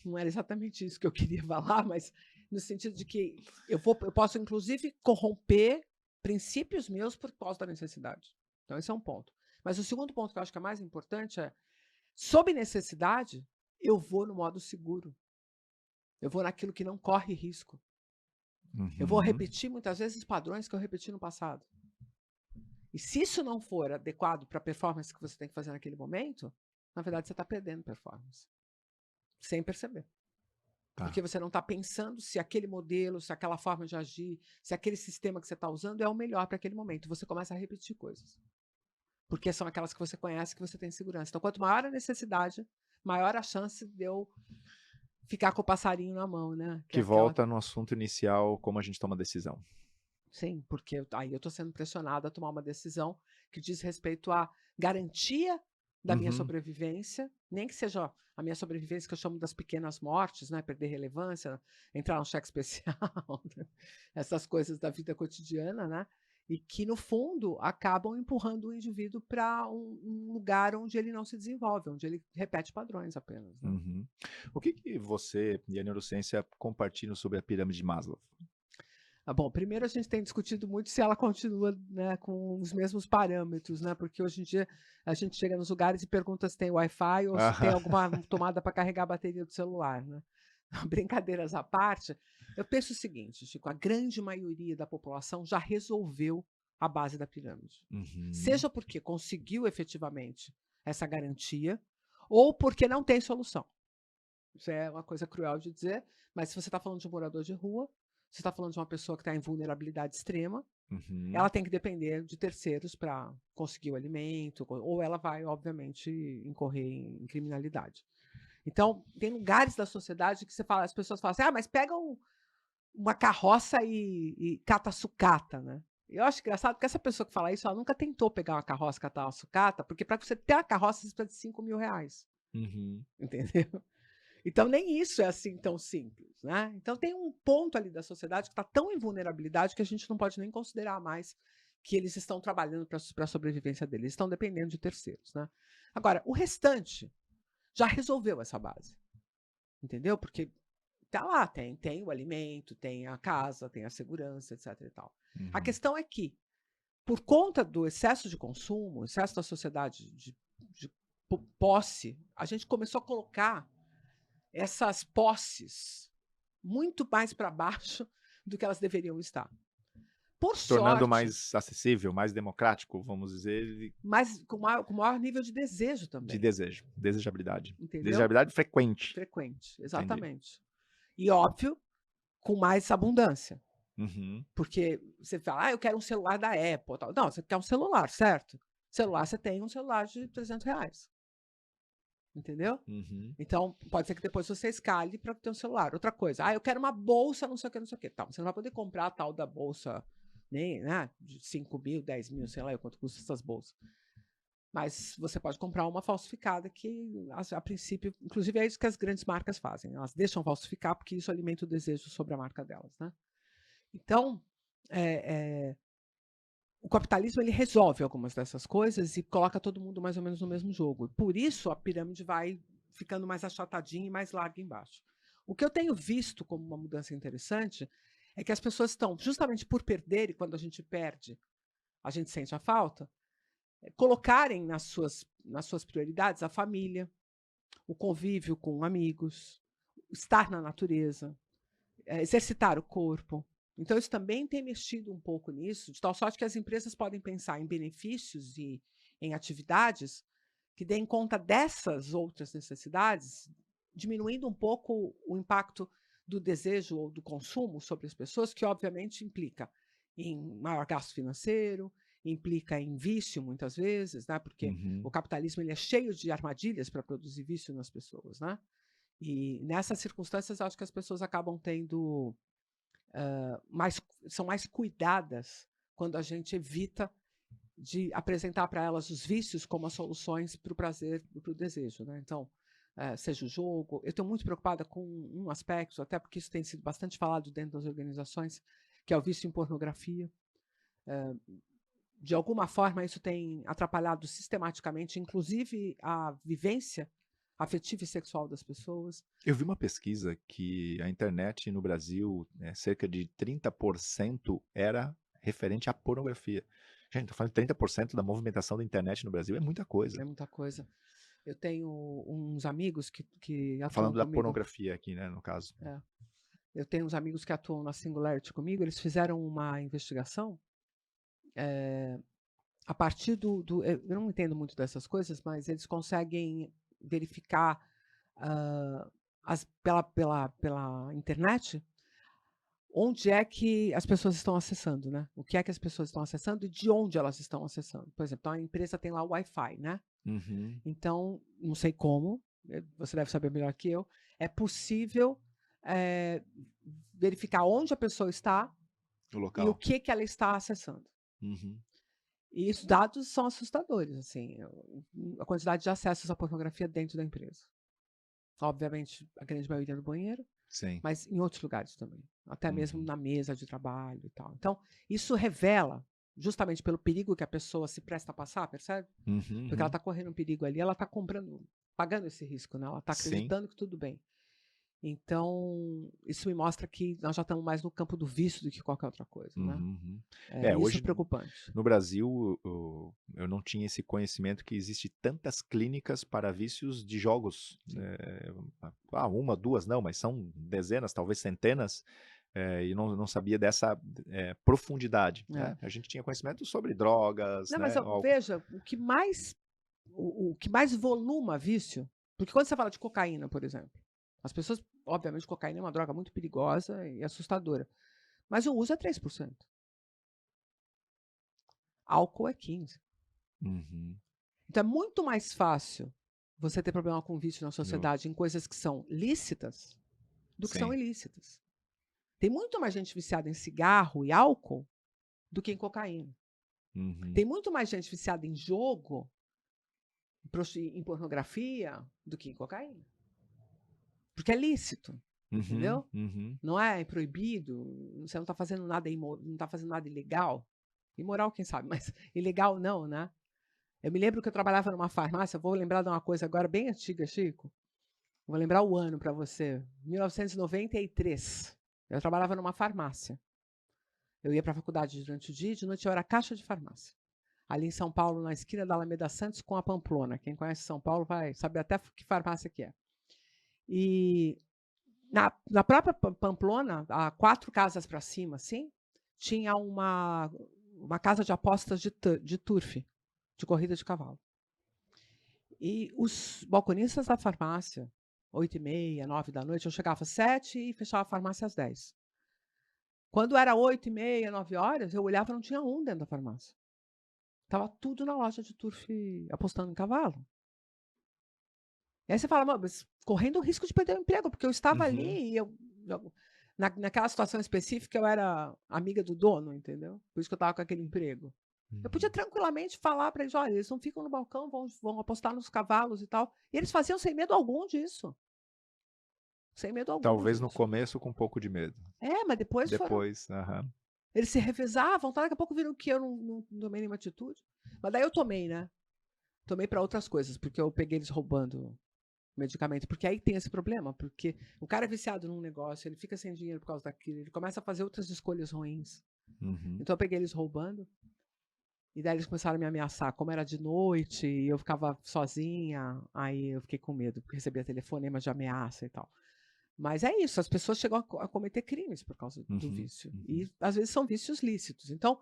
Não era exatamente isso que eu queria falar, mas no sentido de que eu posso inclusive corromper princípios meus por causa da necessidade. Então esse é um ponto. Mas o segundo ponto que eu acho que é mais importante é, sob necessidade, eu vou no modo seguro, eu vou naquilo que não corre risco. Eu vou Uhum. repetir muitas vezes padrões que eu repeti no passado. E se isso não for adequado para a performance que você tem que fazer naquele momento, na verdade você está perdendo performance, sem perceber. Tá. Porque você não está pensando se aquele modelo, se aquela forma de agir, se aquele sistema que você está usando é o melhor para aquele momento. Você começa a repetir coisas. Porque são aquelas que você conhece, que você tem segurança. Então, quanto maior a necessidade, maior a chance de eu ficar com o passarinho na mão, né? Que é Que aquela. volta no assunto inicial, como a gente toma decisão. Sim, porque aí eu estou sendo pressionada a tomar uma decisão que diz respeito à garantia da minha Uhum. sobrevivência, nem que seja a minha sobrevivência que eu chamo das pequenas mortes, né, perder relevância, entrar no cheque especial, né, essas coisas da vida cotidiana, né, e que no fundo acabam empurrando o indivíduo para um lugar onde ele não se desenvolve, onde ele repete padrões apenas, né. Uhum. O que que você e a neurociência compartilham sobre a pirâmide de Maslow? Ah, bom, primeiro a gente tem discutido muito se ela continua, né, com os mesmos parâmetros, né, porque hoje em dia a gente chega nos lugares e pergunta se tem Wi-Fi ou se tem Aham. alguma tomada para carregar a bateria do celular, né. Brincadeiras à parte, eu penso o seguinte, Chico, a grande maioria da população já resolveu a base da pirâmide. Uhum. Seja porque conseguiu efetivamente essa garantia, ou porque não tem solução. Isso é uma coisa cruel de dizer, mas se você está falando de um morador de rua, você está falando de uma pessoa que está em vulnerabilidade extrema, ela Uhum. tem que depender de terceiros para conseguir o alimento, ou ela vai, obviamente, incorrer em criminalidade. Então, tem lugares da sociedade que você fala, as pessoas falam assim, mas pega uma carroça e cata sucata, né? Eu acho engraçado porque essa pessoa que fala isso, ela nunca tentou pegar uma carroça e catar uma sucata, porque para você ter uma carroça você precisa de R$ 5.000, Uhum. entendeu? Então nem isso é assim tão simples, né. Então tem um ponto ali da sociedade que está tão em vulnerabilidade que a gente não pode nem considerar mais que eles estão trabalhando para a sobrevivência deles, eles estão dependendo de terceiros, né? Agora, o restante já resolveu essa base, entendeu? Porque tá lá, tem o alimento, tem a casa, tem a segurança, etc e tal. A questão é que, por conta do excesso de consumo, excesso da sociedade de posse, a gente começou a colocar essas posses muito mais para baixo do que elas deveriam estar. Por Tornando sorte, mais acessível, mais democrático, vamos dizer, mas com maior nível de desejo de também, desejo, desejabilidade. entendeu? Desejabilidade frequente. Frequente, Entendi. exatamente. E óbvio, com mais abundância. Uhum. Porque você fala, eu quero um celular da Apple. Tal. Não, você quer um celular, certo? Celular, você tem um celular de R$300. Entendeu? Uhum. Então, pode ser que depois você escale para ter um celular. Outra coisa, eu quero uma bolsa, não sei o que, não sei o que. Tá, você não vai poder comprar a tal da bolsa, nem, né, de 5 mil, 10 mil, sei lá quanto custa essas bolsas. Mas você pode comprar uma falsificada que, a princípio, inclusive é isso que as grandes marcas fazem. Elas deixam falsificar porque isso alimenta o desejo sobre a marca delas, né? Então, o capitalismo ele resolve algumas dessas coisas e coloca todo mundo mais ou menos no mesmo jogo. Por isso a pirâmide vai ficando mais achatadinha e mais larga embaixo. O que eu tenho visto como uma mudança interessante é que as pessoas estão, justamente por perder, e quando a gente perde, a gente sente a falta, colocarem nas suas prioridades a família, o convívio com amigos, estar na natureza, exercitar o corpo. Então, isso também tem mexido um pouco nisso, de tal sorte que as empresas podem pensar em benefícios e em atividades que deem conta dessas outras necessidades, diminuindo um pouco o impacto do desejo ou do consumo sobre as pessoas, que obviamente implica em maior gasto financeiro, implica em vício muitas vezes, né? Porque o capitalismo ele é cheio de armadilhas para produzir vício nas pessoas, né? E nessas circunstâncias, acho que as pessoas acabam tendo são mais cuidadas quando a gente evita de apresentar para elas os vícios como as soluções para o prazer e para o desejo, né? Então, seja o jogo. Eu estou muito preocupada com um aspecto, até porque isso tem sido bastante falado dentro das organizações, que é o vício em pornografia. De alguma forma, isso tem atrapalhado sistematicamente, inclusive a vivência afetiva e sexual das pessoas. Eu vi uma pesquisa que a internet no Brasil, cerca de 30% era referente à pornografia. Gente, tô falando de 30% da movimentação da internet no Brasil, é muita coisa. É muita coisa. Eu tenho uns amigos que atuam Falando da comigo. pornografia aqui, né, no caso. Eu tenho uns amigos que atuam na Singularity comigo, eles fizeram uma investigação a partir eu não entendo muito dessas coisas, mas eles conseguem verificar pela internet onde é que as pessoas estão acessando, né? O que é que as pessoas estão acessando e de onde elas estão acessando. Por exemplo, então a empresa tem lá o Wi-Fi, né? Uhum. Então, não sei como, você deve saber melhor que eu, é possível verificar onde a pessoa está O e o local. que ela está acessando. Uhum. E os dados são assustadores, assim, a quantidade de acessos à pornografia dentro da empresa. Obviamente, a grande maioria no banheiro, Sim. mas em outros lugares também, até mesmo Uhum. na mesa de trabalho e tal. Então, isso revela, justamente pelo perigo que a pessoa se presta a passar, percebe? Uhum, Porque ela está correndo um perigo ali, ela está pagando esse risco, né? Ela está Sim. acreditando que tudo bem. Então, isso me mostra que nós já estamos mais no campo do vício do que qualquer outra coisa, né? Uhum. Isso Hoje é preocupante. no Brasil, eu não tinha esse conhecimento que existe tantas clínicas para vícios de jogos. Uma, duas não, mas são dezenas, talvez centenas, e não sabia dessa profundidade. Né? A gente tinha conhecimento sobre drogas, Não, né? mas veja, o que mais voluma vício, porque quando você fala de cocaína, por exemplo, as pessoas, obviamente, cocaína é uma droga muito perigosa e assustadora, mas o uso é 3%. Álcool é 15%. Uhum. Então é muito mais fácil você ter problema com vício na sociedade em coisas que são lícitas do que são Sim. ilícitas. Tem muito mais gente viciada em cigarro e álcool do que em cocaína. Uhum. Tem muito mais gente viciada em jogo, em pornografia, do que em cocaína. Porque é lícito, entendeu? Uhum. Não é proibido, você não está fazendo nada não tá fazendo nada ilegal, Imoral, quem sabe, mas ilegal não, né? Eu me lembro que eu trabalhava numa farmácia, vou lembrar de uma coisa agora bem antiga, Chico. Vou lembrar o ano para você. 1993. Eu trabalhava numa farmácia. Eu ia para a faculdade durante o dia e de noite eu era caixa de farmácia. Ali em São Paulo, na esquina da Alameda Santos com a Pamplona. Quem conhece São Paulo vai saber até que farmácia que é. E na própria Pamplona, a 4 casas para cima, assim, tinha uma casa de apostas de turf, de corrida de cavalo. E os balconistas da farmácia, 8h30, 9 da noite, eu chegava às 7 e fechava a farmácia às 10. Quando era 8h30, 9 horas, eu olhava e não tinha um dentro da farmácia. Estava tudo na loja de turf apostando em cavalo. E aí você fala, mas correndo o risco de perder o emprego, porque eu estava ali e naquela situação específica eu era amiga do dono, entendeu? Por isso que eu estava com aquele emprego. Eu podia tranquilamente falar para eles, olha, eles não ficam no balcão, vão apostar nos cavalos e tal. E eles faziam sem medo algum disso. Sem medo algum Talvez no disso. começo com um pouco de medo. Mas depois foram... Depois, Eles se revezavam, daqui a pouco viram que eu não tomei nenhuma atitude. Mas daí eu tomei, né? Tomei para outras coisas, porque eu peguei eles roubando medicamento. Porque aí tem esse problema, porque o cara é viciado num negócio, ele fica sem dinheiro por causa daquilo, ele começa a fazer outras escolhas ruins. Então eu peguei eles roubando, e daí eles começaram a me ameaçar. Como era de noite, e eu ficava sozinha, aí eu fiquei com medo, porque recebia telefonema de ameaça e tal. Mas é isso, as pessoas chegam a cometer crimes por causa do vício. E às vezes são vícios lícitos. Então,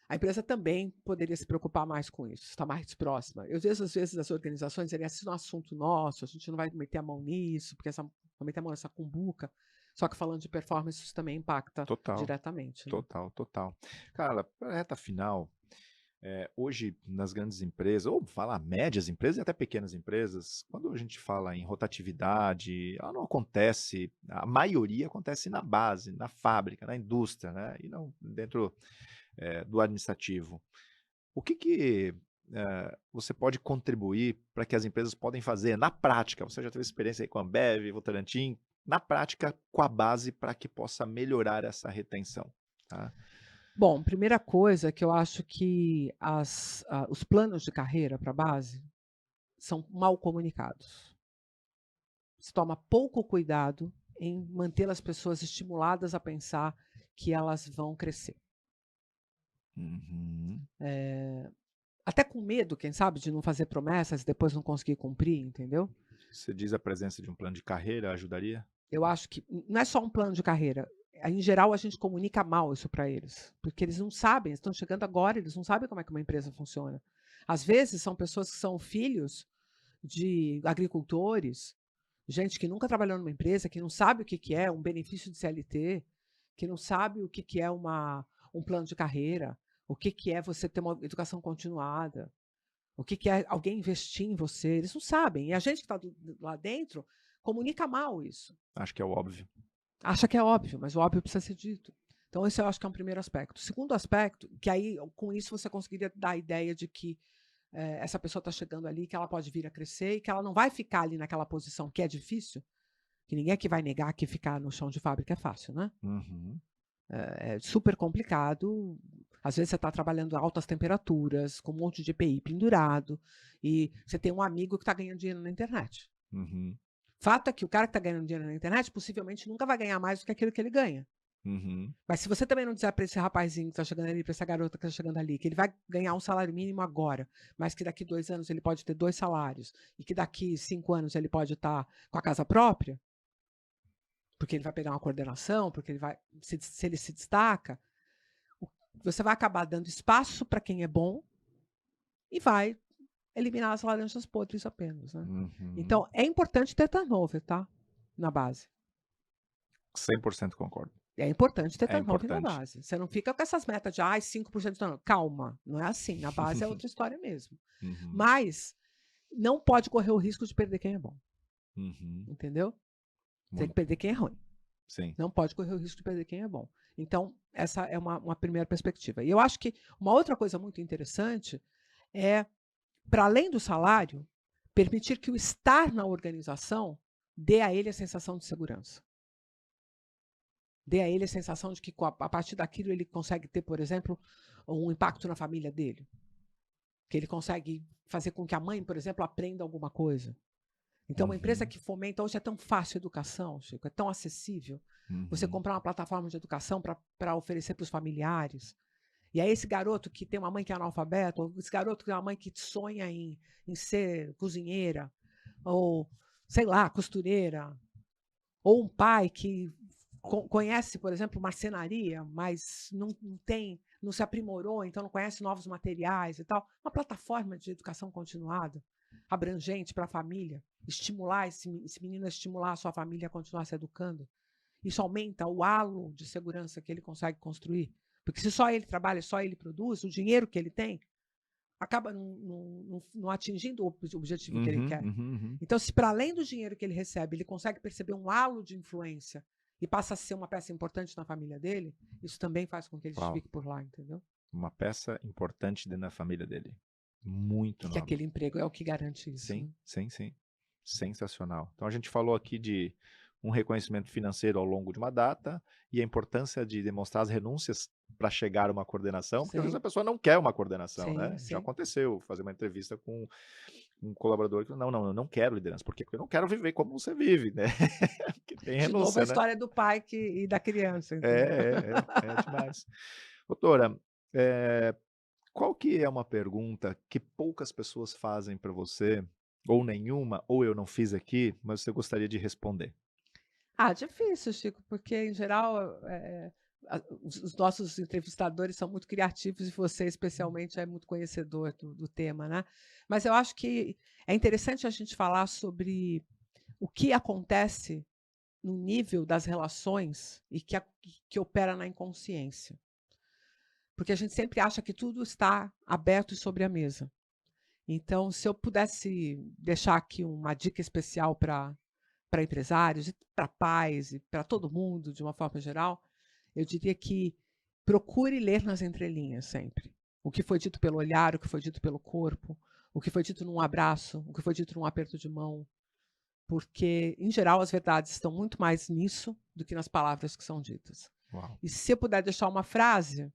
a empresa também poderia se preocupar mais com isso, estar mais próxima. Eu vejo, às vezes, as organizações dizem, assim, é um assunto nosso, a gente não vai meter a mão nisso, porque vai meter a mão nessa cumbuca. Só que falando de performance, isso também impacta diretamente. Né? Total. Cara, para a reta final, hoje nas grandes empresas, ou falar médias empresas e até pequenas empresas, quando a gente fala em rotatividade, ela não acontece, a maioria acontece na base, na fábrica, na indústria, né? E não dentro do administrativo. O que você pode contribuir para que as empresas podem fazer na prática? Você já teve experiência aí com a Ambev, Votorantim, na prática com a base para que possa melhorar essa retenção, tá? Bom, primeira coisa que eu acho que os planos de carreira para a base são mal comunicados. Se toma pouco cuidado em manter as pessoas estimuladas a pensar que elas vão crescer. Até com medo, quem sabe, de não fazer promessas e depois não conseguir cumprir, entendeu? Você diz a presença de um plano de carreira ajudaria? Eu acho que não é só um plano de carreira. Em geral, a gente comunica mal isso para eles, porque eles não sabem, estão chegando agora, eles não sabem como é que uma empresa funciona. Às vezes, são pessoas que são filhos de agricultores, gente que nunca trabalhou numa empresa, que não sabe o que é um benefício de CLT, que não sabe o que é um plano de carreira, o que é você ter uma educação continuada, o que é alguém investir em você. Eles não sabem. E a gente que está lá dentro comunica mal isso. Acho que é o óbvio. Acha que é óbvio, mas o óbvio precisa ser dito. Então, esse eu acho que é um primeiro aspecto. Segundo aspecto, que aí, com isso, você conseguiria dar a ideia de que essa pessoa está chegando ali, que ela pode vir a crescer e que ela não vai ficar ali naquela posição que é difícil, que ninguém aqui vai negar que ficar no chão de fábrica é fácil, né? É super complicado. Às vezes você está trabalhando a altas temperaturas, com um monte de EPI pendurado, e você tem um amigo que está ganhando dinheiro na internet. Fato é que o cara que está ganhando dinheiro na internet possivelmente nunca vai ganhar mais do que aquilo que ele ganha. Mas se você também não disser para esse rapazinho que está chegando ali, para essa garota que está chegando ali, que ele vai ganhar um salário mínimo agora, mas que daqui 2 anos ele pode ter 2 salários, e que daqui 5 anos ele pode estar com a casa própria, porque ele vai pegar uma coordenação, porque ele vai, se ele se destaca, você vai acabar dando espaço para quem é bom e vai eliminar as laranjas podres apenas. Né? Então, é importante ter turnover, tá? Na base. 100% concordo. É importante ter turnover na base. Você não fica com essas metas de 5% de turnover. Calma, não é assim. Na base é outra história mesmo. Mas não pode correr o risco de perder quem é bom. Entendeu? Tem que perder quem é ruim. Sim. Não pode correr o risco de perder quem é bom. Então, essa é uma primeira perspectiva. E eu acho que uma outra coisa muito interessante é, para além do salário, permitir que o estar na organização dê a ele a sensação de segurança. dê a ele a sensação de que a partir daquilo ele consegue ter, por exemplo, um impacto na família dele. Que ele consegue fazer com que a mãe, por exemplo, aprenda alguma coisa. Então, uma empresa Uhum, que fomenta, hoje é tão fácil a educação, Chico, é tão acessível. Você uhum. comprar uma plataforma de educação para oferecer para os familiares. E aí esse garoto que tem uma mãe que é analfabeta, ou esse garoto que tem uma mãe que sonha em ser cozinheira, ou, sei lá, costureira, ou um pai que conhece, por exemplo, marcenaria, mas não se aprimorou, então não conhece novos materiais e tal. Uma plataforma de educação continuada, abrangente para a família, estimular esse menino a estimular a sua família a continuar se educando. Isso aumenta o halo de segurança que ele consegue construir. Porque se só ele trabalha, só ele produz, o dinheiro que ele tem acaba não atingindo o objetivo que ele Uhum, quer. uhum, uhum. Então, se para além do dinheiro que ele recebe, ele consegue perceber um halo de influência e passa a ser uma peça importante na família dele, isso também faz com que ele Uau, fique por lá, entendeu? uma peça importante dentro da família dele. Muito E que nobre. aquele emprego é o que garante isso, Sim, né? sim, sim. Sensacional. Então a gente falou aqui de um reconhecimento financeiro ao longo de uma data e a importância de demonstrar as renúncias para chegar a uma coordenação, porque às vezes a Sim, pessoa não quer uma coordenação, sim, né? Já sim. aconteceu fazer uma entrevista com um colaborador que falou, não, não, eu não quero liderança. Por quê? Porque eu não quero viver como você vive, né? Porque tem De novo a renúncia, né? história do pai e da criança, É, entendeu? é demais. Doutora, eh, qual que é uma pergunta que poucas pessoas fazem para você, ou nenhuma, ou eu não fiz aqui, mas você gostaria de responder? Ah, difícil, Chico, porque em geral os nossos entrevistadores são muito criativos e você especialmente é muito conhecedor do tema, né? Mas eu acho que é interessante a gente falar sobre o que acontece no nível das relações e que opera na inconsciência. Porque a gente sempre acha que tudo está aberto e sobre a mesa. Então, se eu pudesse deixar aqui uma dica especial para empresários, para pais e para todo mundo, de uma forma geral, eu diria que procure ler nas entrelinhas sempre. O que foi dito pelo olhar, o que foi dito pelo corpo, o que foi dito num abraço, o que foi dito num aperto de mão, porque, em geral, as verdades estão muito mais nisso do que nas palavras que são ditas. Uau. E se eu puder deixar uma frase,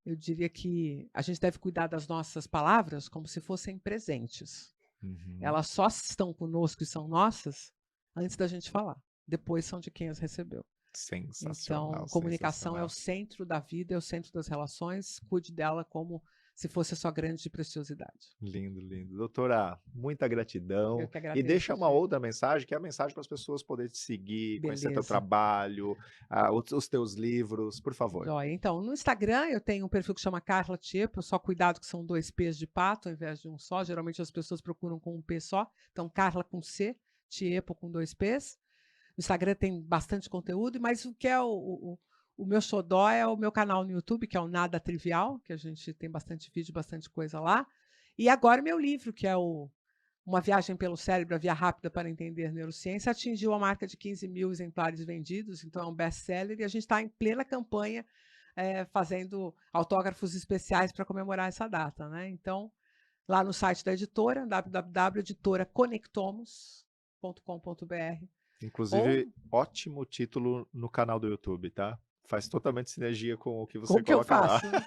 eu diria que a gente deve cuidar das nossas palavras como se fossem presentes. Uhum. Elas só estão conosco e são nossas antes da gente falar. Depois são de quem as recebeu. Então, Sensacional, comunicação é o sensacional. centro da vida, é o centro das relações. Cuide dela como se fosse a sua grande preciosidade. Lindo, lindo. Doutora, muita Eu gratidão. que E deixa agradeço, uma Chico. outra mensagem, que é a mensagem para as pessoas poderem te seguir, conhecer teu Beleza. trabalho, os teus livros, por favor. Joia. Então, no Instagram eu tenho um perfil que chama Carla Tiepo, só cuidado que são 2 P's de pato ao invés de um só. Geralmente as pessoas procuram com um P só. Então, Carla com C, Tiepo com 2 P's. No Instagram tem bastante conteúdo, mas o que é o meu xodó é o meu canal no YouTube, que é o Nada Trivial, que a gente tem bastante vídeo, bastante coisa lá. E agora meu livro, que é Uma Viagem pelo Cérebro, a Via Rápida para Entender Neurociência, atingiu a marca de 15 mil exemplares vendidos, então é um best-seller, e a gente está em plena campanha fazendo autógrafos especiais para comemorar essa data. Né? Então, lá no site da editora, www.editoraconectomos.com.br, ou Inclusive, ótimo título no canal do YouTube, tá? Faz totalmente sinergia com o que com você o que eu coloca lá. faço. Né?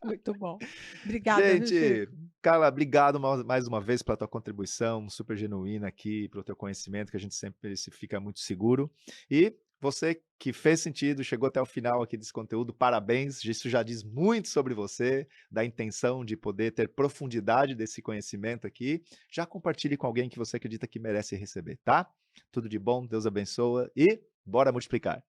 Muito bom. Obrigada, viu, Gente, Chico? Carla, obrigado mais uma vez pela tua contribuição super genuína aqui, pelo teu conhecimento, que a gente sempre se fica muito seguro. E você que fez sentido, chegou até o final aqui desse conteúdo, parabéns. Isso já diz muito sobre você, da intenção de poder ter profundidade desse conhecimento aqui. Já compartilhe com alguém que você acredita que merece receber, tá? Tudo de bom, Deus abençoa e bora multiplicar.